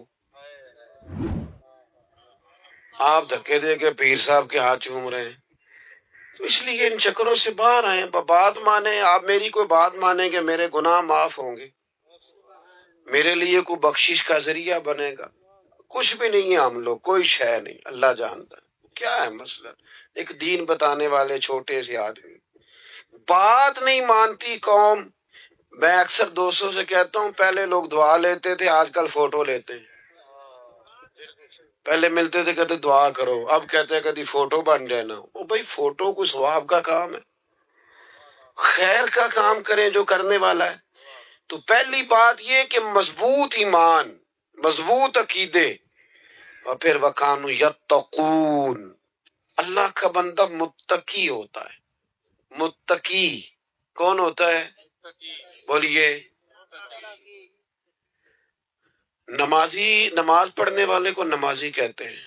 آپ دھکے دے کے پیر صاحب کے ہاتھ چوم رہے ہیں۔ تو اس لیے ان چکروں سے باہر آئیں، بات مانیں، آپ میری کوئی بات مانیں گے میرے گناہ معاف ہوں گے، میرے لیے کوئی بخشش کا ذریعہ بنے گا۔ کچھ بھی نہیں ہے ہم لوگ، کوئی شے نہیں، اللہ جانتا ہے کیا ہے مسئلہ۔ ایک دین بتانے والے چھوٹے سے آدمی، بات نہیں مانتی قوم۔ میں اکثر دوستوں سے کہتا ہوں پہلے لوگ دعا لیتے تھے، آج کل فوٹو لیتے ہیں۔ پہلے ملتے تھے کہتے دعا کرو، اب کہتے ہیں کبھی فوٹو بن جانا۔ او بھائی فوٹو کوئی ثواب کا کام ہے، خیر کا کام کریں جو کرنے والا ہے۔ تو پہلی بات یہ کہ مضبوط ایمان، مضبوط عقیدے، اور پھر وَكَانُوا يَتَّقُونَ، اللہ کا بندہ متقی ہوتا ہے۔ متقی کون ہوتا ہے؟ بولیے۔ نماز پڑھنے والے کو نمازی کہتے ہیں،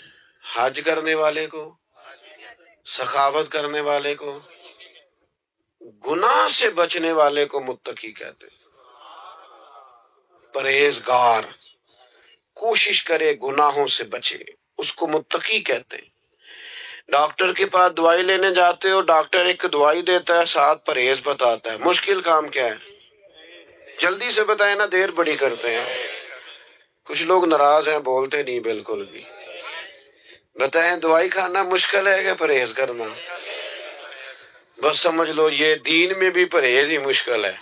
حج کرنے والے کو، سخاوت کرنے والے کو، گناہ سے بچنے والے کو متقی کہتے ہیں۔ پرہیزگار، کوشش کرے گناہوں سے بچے، اس کو متقی کہتے ہیں۔ ڈاکٹر کے پاس دوائی لینے جاتے ہو، ڈاکٹر ایک دوائی دیتا ہے، ساتھ پرہیز بتاتا ہے۔ مشکل کام کیا ہے؟ جلدی سے بتائیں نا، دیر بڑی کرتے ہیں۔ کچھ لوگ ناراض ہیں، بولتے نہیں بالکل بھی۔ بتائیں، دوائی کھانا مشکل ہے کہ پرہیز کرنا؟ بس سمجھ لو یہ دین میں بھی پرہیز ہی مشکل ہے۔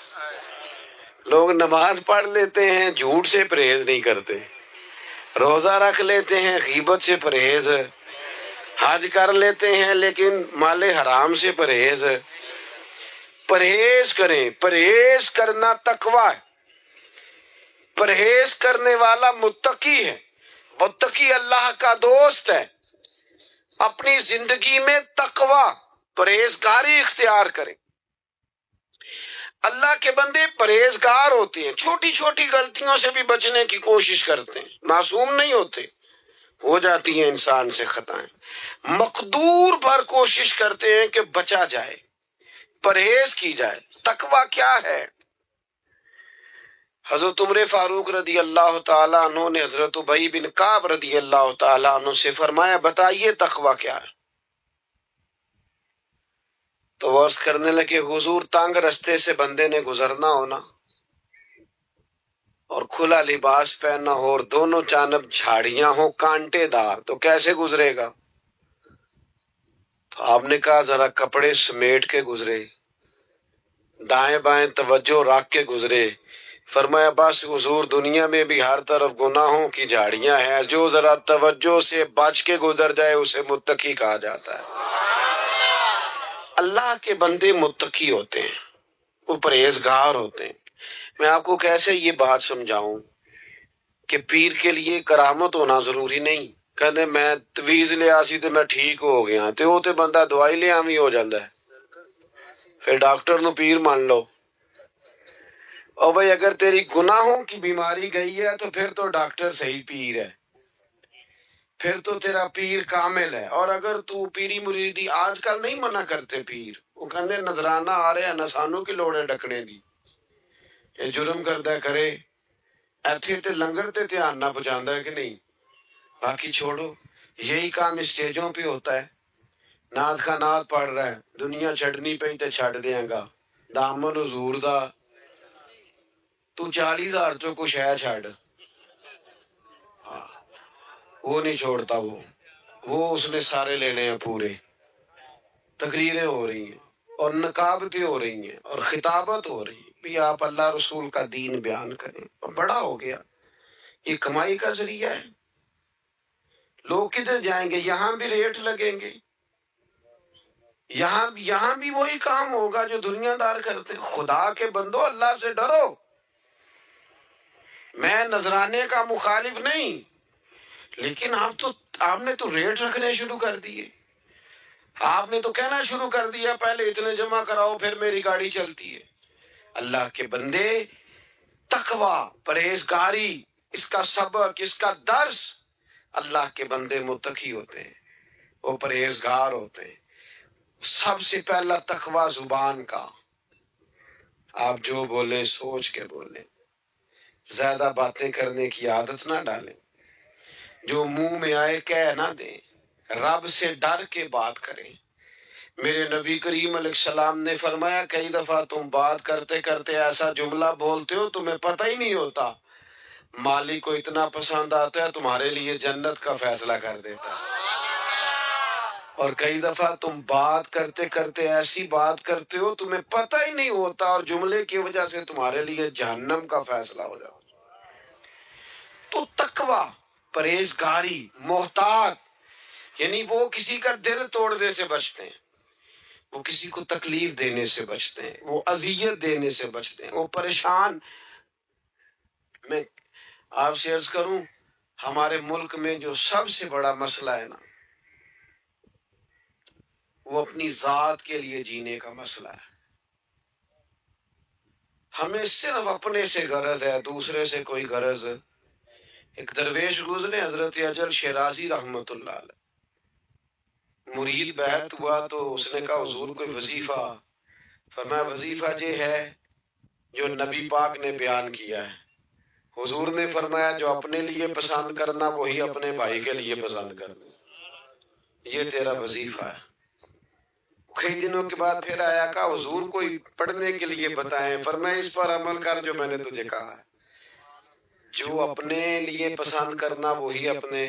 لوگ نماز پڑھ لیتے ہیں، جھوٹ سے پرہیز نہیں کرتے، روزہ رکھ لیتے ہیں، غیبت سے پرہیز، حج کر لیتے ہیں لیکن مال حرام سے پرہیز۔ پرہیز کریں، پرہیز کرنا تقوی ہے۔ پرہیز کرنے والا متقی ہے، متقی اللہ کا دوست ہے۔ اپنی زندگی میں تقوی، پرہیزگاری اختیار کریں۔ اللہ کے بندے پرہیزگار ہوتے ہیں، چھوٹی چھوٹی غلطیوں سے بھی بچنے کی کوشش کرتے ہیں، معصوم نہیں ہوتے، ہو جاتی ہیں انسان سے خطائیں، مقدور پر کوشش کرتے ہیں کہ بچا جائے، پرہیز کی جائے۔ تقوی کیا ہے؟ حضرت عمر فاروق رضی اللہ تعالیٰ عنہ نے حضرت ابی بن کعب رضی اللہ تعالیٰ عنہ سے فرمایا، بتائیے تقوی کیا ہے؟ تو وہ عرض کرنے لگے، حضور تنگ رستے سے بندے نے گزرنا ہونا اور کھلا لباس پہننا ہو اور دونوں جانب جھاڑیاں ہوں کانٹے دار، تو کیسے گزرے گا؟ تو آپ نے کہا ذرا کپڑے سمیٹ کے گزرے، دائیں بائیں توجہ رکھ کے گزرے۔ فرمایا بس حضور دنیا میں بھی ہر طرف گناہوں کی جھاڑیاں ہیں، جو ذرا توجہ سے بچ کے گزر جائے اسے متقی کہا جاتا ہے۔ اللہ کے بندے متقی ہوتے ہیں، وہ پرہیزگار ہوتے ہیں۔ میں آپ کو کیسے یہ بات سمجھاؤں کہ پیر کے لیے کرامت ہونا ضروری نہیں۔ کہتے میں تویز لے آسی تو میں ٹھیک ہو گیا، تو وہ تے بندہ دوائی لے آوی ہو جاندہ ہے، پھر ڈاکٹر نو پیر مان لو۔ اور بھئی اگر تیری گناہوں کی بیماری گئی ہے تو پھر تو ڈاکٹر صحیح پیر ہے، پھر تو تیرا پیر کامل ہے۔ اور اگر تو پیری مریدی آج کل نہیں منع کرتے پیر، وہ کہندے نذرانہ آ رہے ہیں، نسانوں کی لوڑے ڈکنے دی، یہ جرم کردہ کرے، ایتھے تے لنگر تے دھیان نہ پہنچاندہ ہے کہ نہیں؟ باقی چھوڑو، یہی کام اسٹیجوں پہ ہوتا ہے۔ نعت کا نعت پڑھ رہا ہے، دنیا چھڑنی پہ تے چھڑ دیاں گا، دامن حضور دا، تو 40,000 تو کچھ ہے چھڑ، وہ نہیں چھوڑتا، وہ اس نے سارے لینے ہیں پورے۔ تقریریں ہو رہی ہیں اور نقابتیں ہو رہی ہیں اور خطابت ہو رہی ہے، بھی آپ اللہ رسول کا دین بیان کریں، اور بڑا ہو گیا، یہ کمائی کا ذریعہ ہے۔ لوگ کدھر جائیں گے؟ یہاں بھی ریٹ لگیں گے، یہاں بھی وہی کام ہوگا جو دنیا دار کرتے ہیں۔ خدا کے بندو، اللہ سے ڈرو۔ میں نذرانے کا مخالف نہیں، لیکن آپ نے تو ریٹ رکھنے شروع کر دیے، آپ نے تو کہنا شروع کر دیا پہلے اتنے جمع کراؤ پھر میری گاڑی چلتی ہے۔ اللہ کے بندے، تقوی، پرہیزگاری، اس کا سبق، اس کا درس، اللہ کے بندے متقی ہوتے ہیں، وہ پرہیزگار ہوتے ہیں۔ سب سے پہلا تقوی زبان کا، آپ جو بولیں سوچ کے بولیں، زیادہ باتیں کرنے کی عادت نہ ڈالیں، جو منہ میں آئے کہہ نہ دیں، رب سے ڈر کے بات کریں۔ میرے نبی کریم علیہ السلام نے فرمایا، کئی دفعہ تم بات کرتے کرتے ایسا جملہ بولتے ہو تمہیں پتہ ہی نہیں ہوتا، مالک کو اتنا پسند آتا ہے تمہارے لیے جنت کا فیصلہ کر دیتا ہے۔ اور کئی دفعہ تم بات کرتے کرتے ایسی بات کرتے ہو تمہیں پتہ ہی نہیں ہوتا، اور جملے کی وجہ سے تمہارے لیے جہنم کا فیصلہ ہو جاتا۔ تو تقوی، پرہیزگاری، محتاط، یعنی وہ کسی کا دل توڑنے سے بچتے ہیں، وہ کسی کو تکلیف دینے سے بچتے ہیں، وہ اذیت دینے سے بچتے ہیں، وہ پریشان۔ میں آپ سے عرض کروں، ہمارے ملک میں جو سب سے بڑا مسئلہ ہے نا، وہ اپنی ذات کے لیے جینے کا مسئلہ ہے۔ ہمیں صرف اپنے سے غرض ہے، دوسرے سے کوئی غرض۔ ایک درویش گزرے حضرت اجل شیرازی رحمت اللہ علیہ، مرید بیعت ہوا تو اس نے کہا حضور کوئی وظیفہ، فرمایا وظیفہ یہ ہے جو نبی پاک نے بیان کیا ہے۔ حضور نے فرمایا جو اپنے لیے پسند کرنا وہی اپنے بھائی کے لیے پسند کرنا، یہ تیرا وظیفہ ہے۔ کئی دنوں کے بعد پھر آیا، کہا حضور کوئی پڑھنے کے لیے بتائیں، فرمایا اس پر عمل کر جو میں نے تجھے کہا ہے، جو اپنے لیے پسند کرنا وہی اپنے۔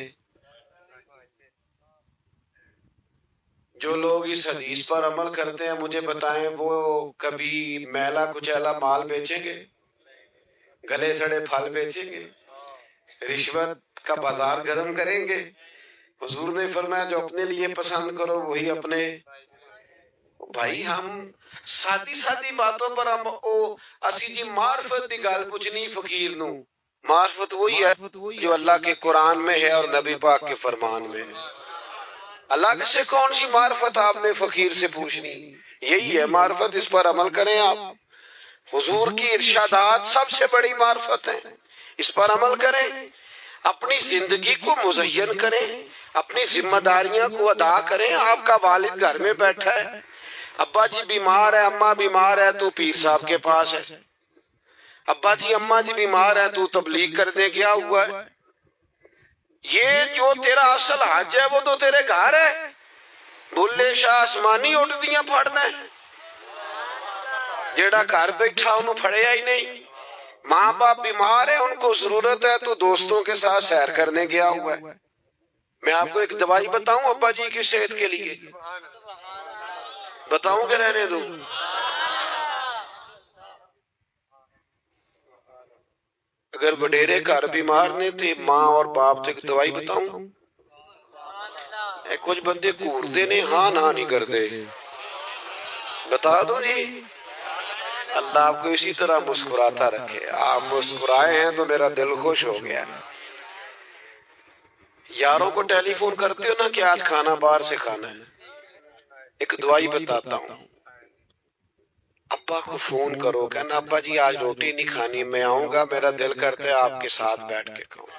جو لوگ اس حدیث پر عمل کرتے ہیں مجھے بتائیں وہ کبھی میلا کچیلا مال بیچیں گے، گلے سڑے پھل بیچیں گے، رشوت کا بازار گرم کریں گے؟ حضور نے فرمایا جو اپنے لیے پسند کرو وہی اپنے۔ بھائی ہم سادی سادی باتوں پر ہم اسی جی معرفت دی گل پوچھنی فقیر نو۔ معرفت وہی ہے جو اللہ کے قرآن میں ہے اور نبی پاک کے فرمان میں ہے۔ اللہ سے کون سی معرفت آپ نے فقیر سے پوچھنی؟ یہی ہے معرفت، اس پر عمل کریں آپ۔ حضور کی ارشادات سب سے بڑی معرفت ہیں، اس پر عمل کریں، اپنی زندگی کو مزین کریں، اپنی ذمہ داریاں کو ادا کریں۔ آپ کا والد گھر میں بیٹھا ہے، ابا جی بیمار ہے، اماں بیمار ہے، تو پیر صاحب کے پاس ہے۔ ابا جی اماں جی بیمار ہے، تو تبلیغ کرنے گیا ہوا ہے۔ یہ جو تیرا اصل حج ہے وہ تو تیرے گھر ہے، بھلے شاہ آسمانی اٹھدیاں پھڑنا ہے، جیڑا گھر بیٹھا انہوں پھڑیا ہی نہیں۔ ماں باپ بیمار ہے، ان کو ضرورت ہے تو دوستوں کے ساتھ سیر کرنے گیا ہوا ہے۔ میں آپ کو ایک دوائی بتاؤں ابا جی کی صحت کے لیے، بتاؤں کہ رہنے دوں؟ اگر وڈیرے گھر بیمار نے تو ماں اور باپ تو ایک دوائی بتاؤں؟ کچھ بندے کوردے نے، ہاں نہ نہیں کرتے، بتا دو جی۔ اللہ آپ کو اسی طرح مسکراتا رکھے، آپ مسکرائے ہیں تو میرا دل خوش ہو گیا۔ یاروں کو ٹیلی فون کرتے ہو نا کہ آج کھانا باہر سے کھانا ہے، ایک دوائی بتاتا ہوں، ابا کو فون کرو، کہنا ابا جی آج روٹی نہیں کھانی، میں آؤں گا، میرا دل کرتا ہے آپ کے ساتھ بیٹھ کے کھاؤں۔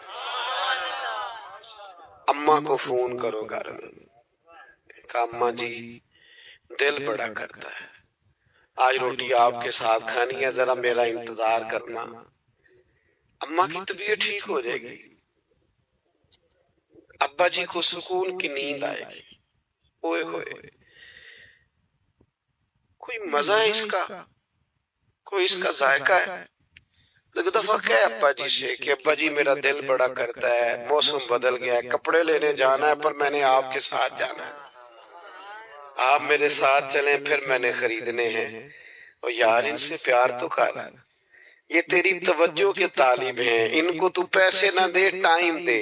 اماں کو فون کرو گھر میں، کہا اماں جی دل بڑا کرتا ہے، آج روٹی آپ کے ساتھ کھانی ہے، ذرا میرا انتظار کرنا۔ اماں کی طبیعت ٹھیک ہو جائے گی، ابا جی کو سکون کی نیند آئے گی۔ اوئے ہوئے کوئی مزہ ہے اس کا، کوئی اس کا ذائقہ ہے۔ ایک دفعہ کہے ابا جی سے کہ ابا جی میرا دل بڑا کرتا ہے، موسم بدل گیا ہے، کپڑے لینے جانا ہے پر میں نے آپ کے ساتھ جانا ہے، آپ میرے ساتھ چلیں، پھر میں نے خریدنے ہیں۔ اور یار ان سے پیار تو کر، یہ تیری توجہ کے طالب ہیں، ان کو تو پیسے نہ دے، ٹائم دے،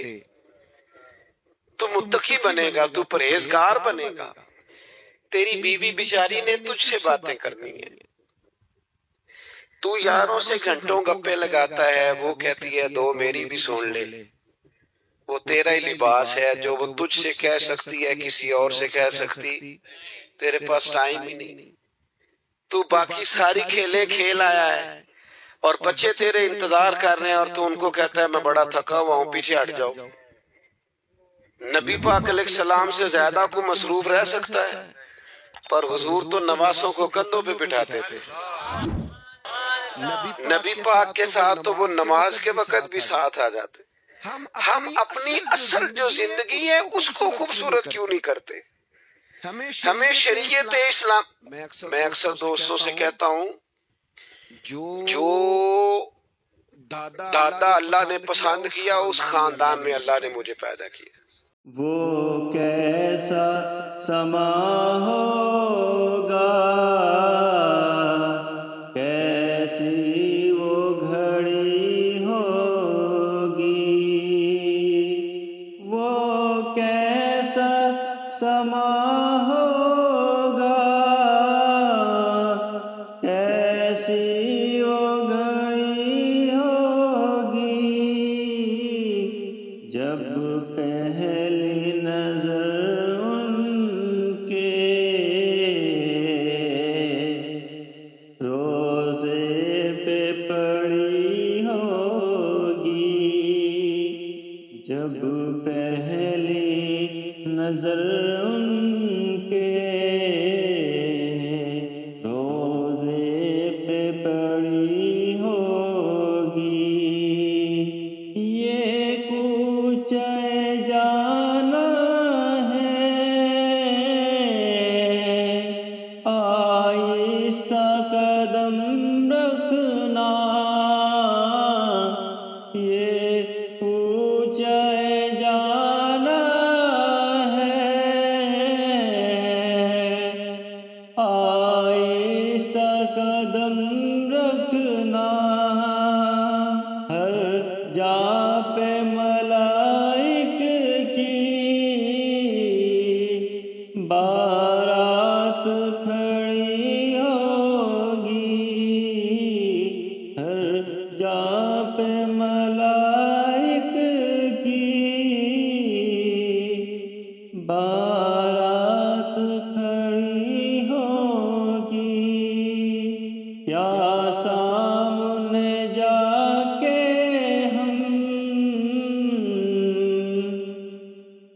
تو متقی بنے گا، تو پرہیزگار بنے گا۔ تیری بیوی بیچاری نے تجھ سے باتیں کرنی ہیں، تو یاروں سے گھنٹوں گپے لگاتا ہے، وہ کہتی ہے دو میری بھی سن لے، وہ تیرا ہی لباس ہے، جو وہ تجھ سے کہہ سکتی ہے کسی اور سے کہہ سکتی، تیرے پاس ٹائم ہی نہیں۔ تو باقی ساری کھیلیں کھیل آیا ہے اور بچے تیرے انتظار کر رہے ہیں، اور تو ان کو کہتا ہے میں بڑا تھکا ہوا ہوں، پیچھے ہٹ جاؤ۔ نبی پاک علیہ السلام سے زیادہ کو مصروف رہ سکتا ہے، پر حضور تو نواسوں کو کندھوں پہ بٹھاتے تھے۔ نبی پاک کے ساتھ تو وہ نماز کے وقت بھی ساتھ آ جاتے۔ ہم اپنی اصل جو زندگی ہے اس کو خوبصورت کیوں نہیں کرتے؟ ہمیں شریعت اسلام، میں اکثر دوستوں سے کہتا ہوں جو دادا اللہ نے پسند کیا اس خاندان میں اللہ نے مجھے پیدا کیا۔ وہ کیسا سما ہوگا، کیسی وہ گھڑی ہوگی، وہ کیسا سما ہوگا، کیسی وہ گھڑی ہوگی، جب نظر ان کے روزے پہ پڑی ہوگی، یہ کوچہ جانا ہے آہستہ قدم رکھنا، یہ کوچہ جانا ہے آہستہ قدم رکھنا، ہر جا پہ ملائک کی بارات کھڑی ہوگی، ہر جا پہ ملائک کی بارات کھڑی ہوگی، کیا سامنے جا کے ہم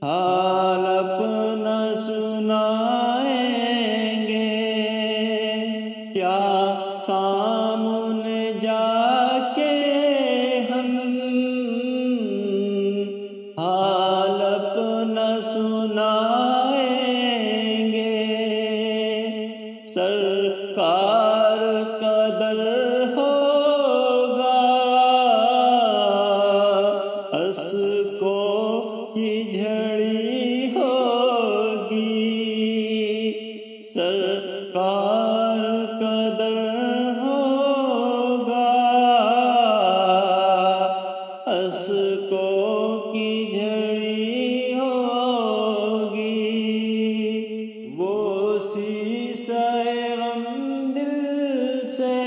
حال اپنا سنائیں گے، کیا سامنے جا کے ہم حال اپنا سنائیں گے، سرکار کا در ہوگا اشکوں کی جھڑی ہوگی، سرکار کا در ہوگا اشکوں کی جھڑی ہوگی، وہ شیشہ غم دل سے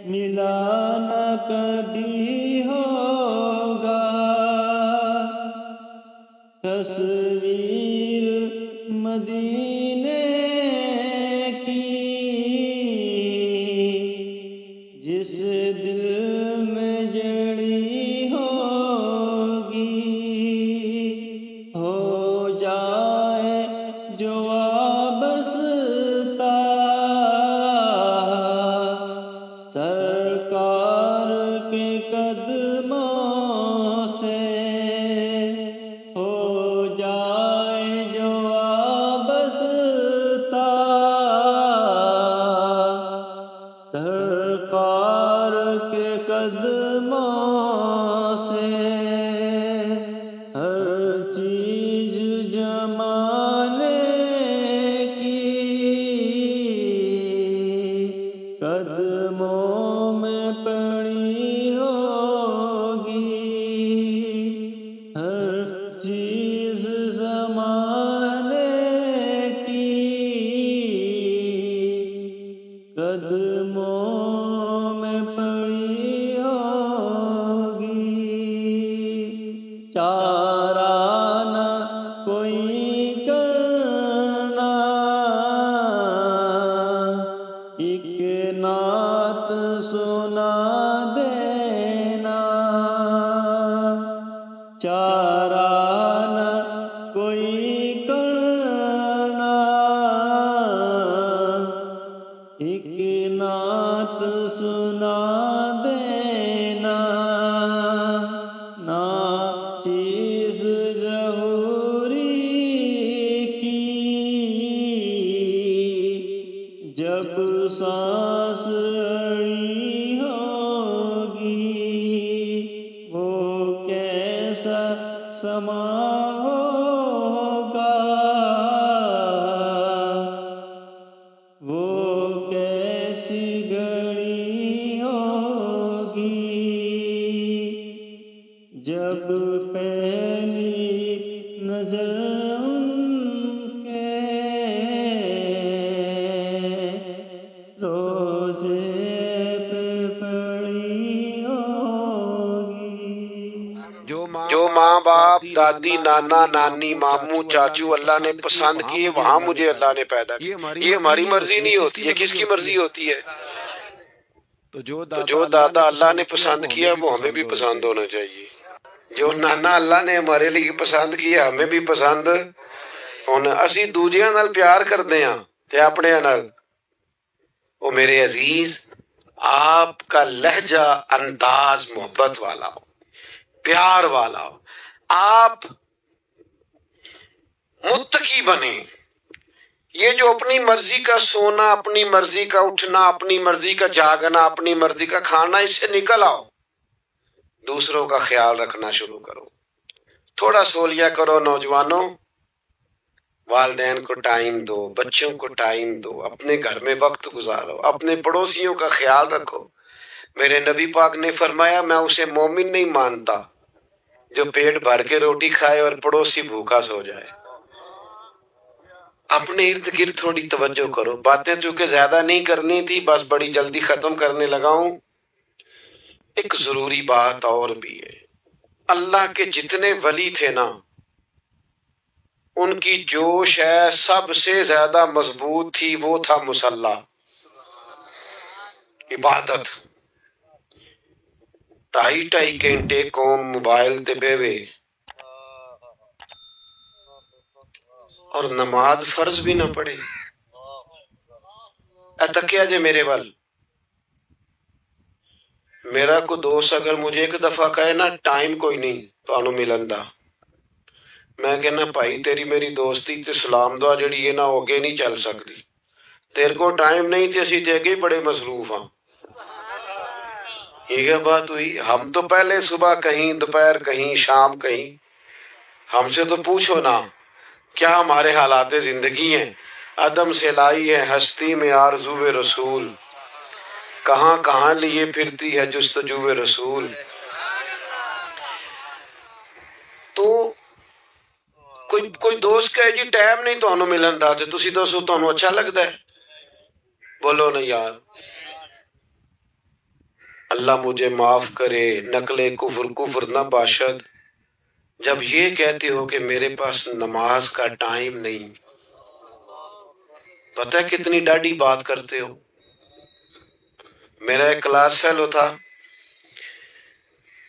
ملا نہ کبھی ہوگا، تصویر مدینے کی جس دل میں جڑی ہوگی، ہو جائے جو وابستہ سرکار کے قدموں سے، ہو جائے جو وابستہ سرکار کے قدموں سے، ہر چیز جمانے کی قدموں میں پڑی ہوگی، ہر چیز زمانے کی قدموں میں پڑی ہوگی، چارہ نہ کوئی کرنا، ایک نعت سنا دینا، چارہ نہ کوئی کرنا، ایک نعت سنا دینا، نا چیز ظہوری کی جب سانس اڑی ہوگی، وہ کیسا سما ہوگا، وہ کیسی گھڑی ہوگی، جب پہلی نظر ان کے روزے پہ پڑی ہوگی، جو ماں باپ دادی نانا نانی ماموں چاچو اللہ نے پسند کیے وہاں مجھے اللہ نے پیدا کیا، یہ ہماری مرضی نہیں ہوتی ہے، کس کی مرضی ہوتی ہے؟ تو جو تو جو دادا اللہ نے پسند کیا وہ ہمیں بھی پسند ہونا چاہیے۔ جو ਨਾਨਾ ਅੱਲਾ ਨੇ ਹਮਾਰੇ ਲਈ ਪਸੰਦ ਕੀਆ ਹਮੇ ਵੀ ਪਸੰਦ ਹੁਣ ਅਸੀਂ ਦੂਜਿਆਂ ਨਾਲ ਪਿਆਰ ਕਰਦੇ ਹਾਂ ਤੇ ਆਪਣਿਆਂ ਨਾਲ وہ میرے عزیز آپ کا لہجہ انداز محبت والا ہو پیار والا ہو آپ متقی بنیں یہ جو اپنی مرضی کا سونا اپنی مرضی کا اٹھنا اپنی مرضی کا جاگنا اپنی مرضی کا کھانا اس سے نکل آؤ دوسروں کا خیال رکھنا شروع کرو تھوڑا سولیا کرو نوجوانوں والدین کو ٹائم دو بچوں کو ٹائم دو اپنے گھر میں وقت گزارو اپنے پڑوسیوں کا خیال رکھو میرے نبی پاک نے فرمایا میں اسے مومن نہیں مانتا جو پیٹ بھر کے روٹی کھائے اور پڑوسی بھوکا سو جائے اپنے ارد گرد تھوڑی توجہ کرو باتیں چونکہ زیادہ نہیں کرنی تھی بس بڑی جلدی ختم کرنے لگا ہوں ایک ضروری بات اور بھی ہے اللہ کے جتنے ولی تھے نا ان کی جو شے سب سے زیادہ مضبوط تھی وہ تھا مصلی عبادت 2.5 گھنٹے قوم موبائل تے بیوے اور نماز فرض بھی نہ پڑھے تکیا جے میرے وال میرا کو دوست اگر مجھے ایک دفعہ کہے نا ٹائم کوئی نہیں تو انو ملن دا میں کہنا بھائی تیری میری دوستی تے سلام دعا جڑی ہے نا وہ اگے نہیں چل سکتی تیرے کو ٹائم نہیں تے اسی تے اگے بڑے مصروف ہاں یہ بات ہوئی ہم تو پہلے صبح کہیں دوپہر کہیں شام کہیں ہم سے تو پوچھو نا کیا ہمارے حالات زندگی ہیں عدم سے لائی ہے ہستی میں آرزو رسول کہاں کہاں لیے پھرتی ہے جستجو رسول تو کوئی دوست کہے جی ٹائم نہیں تو انہوں ملن دا تے تسی دوستو تو انہوں اچھا لگتا ہے بولو نا یار اللہ مجھے معاف کرے نقل کفر نہ باشد جب یہ کہتے ہو کہ میرے پاس نماز کا ٹائم نہیں پتہ ہے کتنی ڈاڈی بات کرتے ہو میرا ایک کلاس فیلو تھا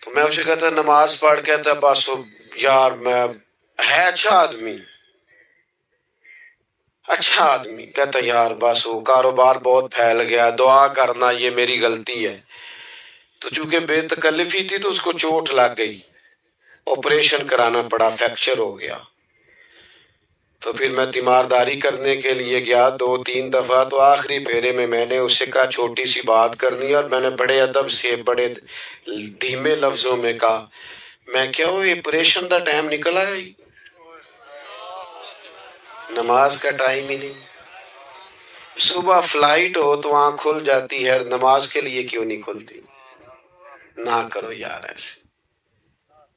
تو میں اسے کہتا نماز پڑھ کہتا بس یار میں ہے اچھا آدمی کہتا یار بس وہ کاروبار بہت پھیل گیا دعا کرنا یہ میری غلطی ہے تو چونکہ بے تکلفی تھی تو اس کو چوٹ لگ گئی آپریشن کرانا پڑا فریکچر ہو گیا تو پھر میں تیمارداری کرنے کے لیے گیا 2-3 دفعہ تو آخری پھیرے میں نے اسے کہا چھوٹی سی بات کرنی اور میں نے بڑے ادب سے بڑے دھیمے لفظوں میں کہا میں کیا وہ آپریشن دا ٹائم نکل آیا نماز کا ٹائم ہی نہیں صبح فلائٹ ہو تو آنکھ کھل جاتی ہے نماز کے لیے کیوں نہیں کھلتی نہ کرو یار ایسے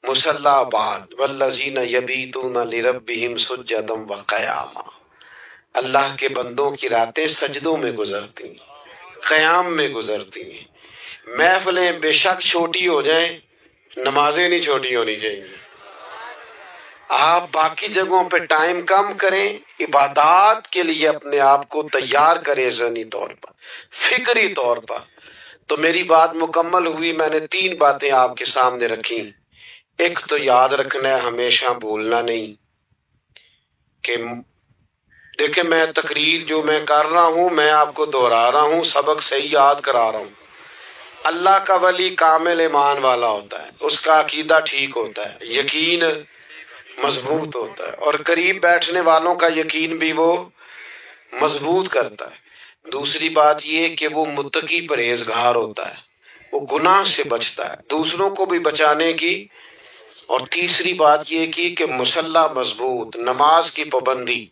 مصلی بعد والذین یبیتون لربہم سجدا وقیاما اللہ کے بندوں کی راتیں سجدوں میں گزرتی ہیں قیام میں گزرتی ہیں محفلیں بے شک چھوٹی ہو جائیں نمازیں نہیں چھوٹی ہونی چاہیے آپ باقی جگہوں پہ ٹائم کم کریں عبادات کے لیے اپنے آپ کو تیار کریں ذہنی طور پر فکری طور پر تو میری بات مکمل ہوئی میں نے 3 باتیں آپ کے سامنے رکھی ایک تو یاد رکھنا ہے ہمیشہ بھولنا نہیں کہ دیکھیں میں تقریر جو میں کر رہا ہوں میں آپ کو دہرا رہا ہوں سبق صحیح یاد کرا رہا ہوں اللہ کا ولی کامل ایمان والا ہوتا ہے اس کا عقیدہ ٹھیک ہوتا ہے یقین مضبوط ہوتا ہے اور قریب بیٹھنے والوں کا یقین بھی وہ مضبوط کرتا ہے دوسری بات یہ کہ وہ متقی پرہیزگار ہوتا ہے وہ گناہ سے بچتا ہے دوسروں کو بھی بچانے کی اور تیسری بات یہ کی کہ مسلح مضبوط نماز کی پابندی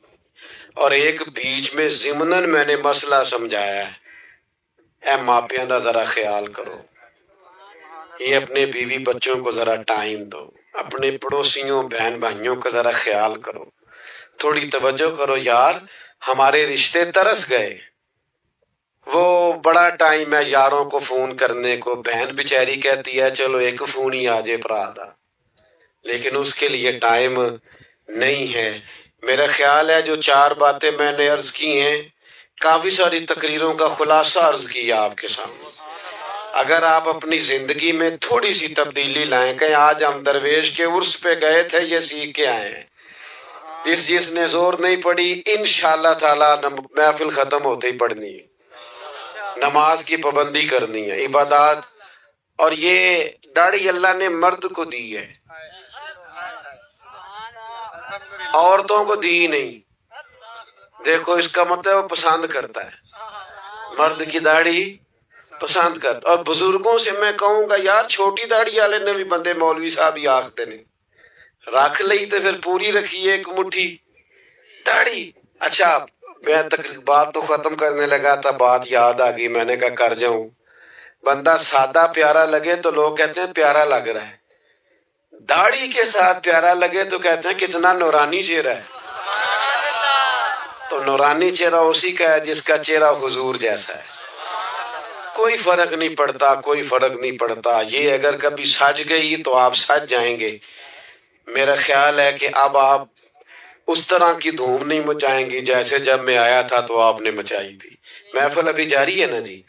اور ایک بیچ میں ضمناً میں نے مسئلہ سمجھایا ہے اے ماپیاں دا ذرا خیال کرو یہ اپنے بیوی بچوں کو ذرا ٹائم دو اپنے پڑوسیوں بہن بھائیوں کا ذرا خیال کرو تھوڑی توجہ کرو یار ہمارے رشتے ترس گئے وہ بڑا ٹائم ہے یاروں کو فون کرنے کو بہن بیچاری کہتی ہے چلو ایک فون ہی آ جائے پرادا لیکن اس کے لیے ٹائم نہیں ہے میرا خیال ہے جو 4 باتیں میں نے عرض کی ہیں کافی ساری تقریروں کا خلاصہ عرض کیا آپ کے سامنے اگر آپ اپنی زندگی میں تھوڑی سی تبدیلی لائیں، کہیں آج ہم درویش کے عرس پہ گئے تھے، یہ سیکھ کے آئے ہیں، جس نے زور نہیں پڑی انشاءاللہ تعالی محفل ختم ہوتے ہی پڑھنی ہے، نماز کی پابندی کرنی ہے، عبادات. اور یہ داڑھی اللہ نے مرد کو دی ہے، عورتوں کو دی نہیں. دیکھو اس کا مطلب وہ پسند کرتا ہے، مرد کی داڑھی پسند کرتا. اور بزرگوں سے میں کہوں گا یار چھوٹی داڑھی والے نے بھی بندے مولوی صاحب ہی آختے نہیں، رکھ لئی تو پھر پوری رکھیے ایک مٹھی داڑھی. اچھا میں بات تو ختم کرنے لگا تھا، بات یاد آ گئی، میں نے کہا کر جاؤں. بندہ سادہ پیارا لگے تو لوگ کہتے ہیں پیارا لگ رہا ہے، داڑھی کے ساتھ پیارا لگے تو کہتے ہیں کتنا نورانی چہرہ ہے. تو نورانی چہرہ اسی کا ہے جس کا چہرہ حضور جیسا ہے. کوئی فرق نہیں پڑتا، کوئی فرق نہیں پڑتا. یہ اگر کبھی سج گئی تو آپ سج جائیں گے. میرا خیال ہے کہ اب آپ اس طرح کی دھوم نہیں مچائیں گی جیسے جب میں آیا تھا تو آپ نے مچائی تھی. محفل ابھی جاری ہے نا جی؟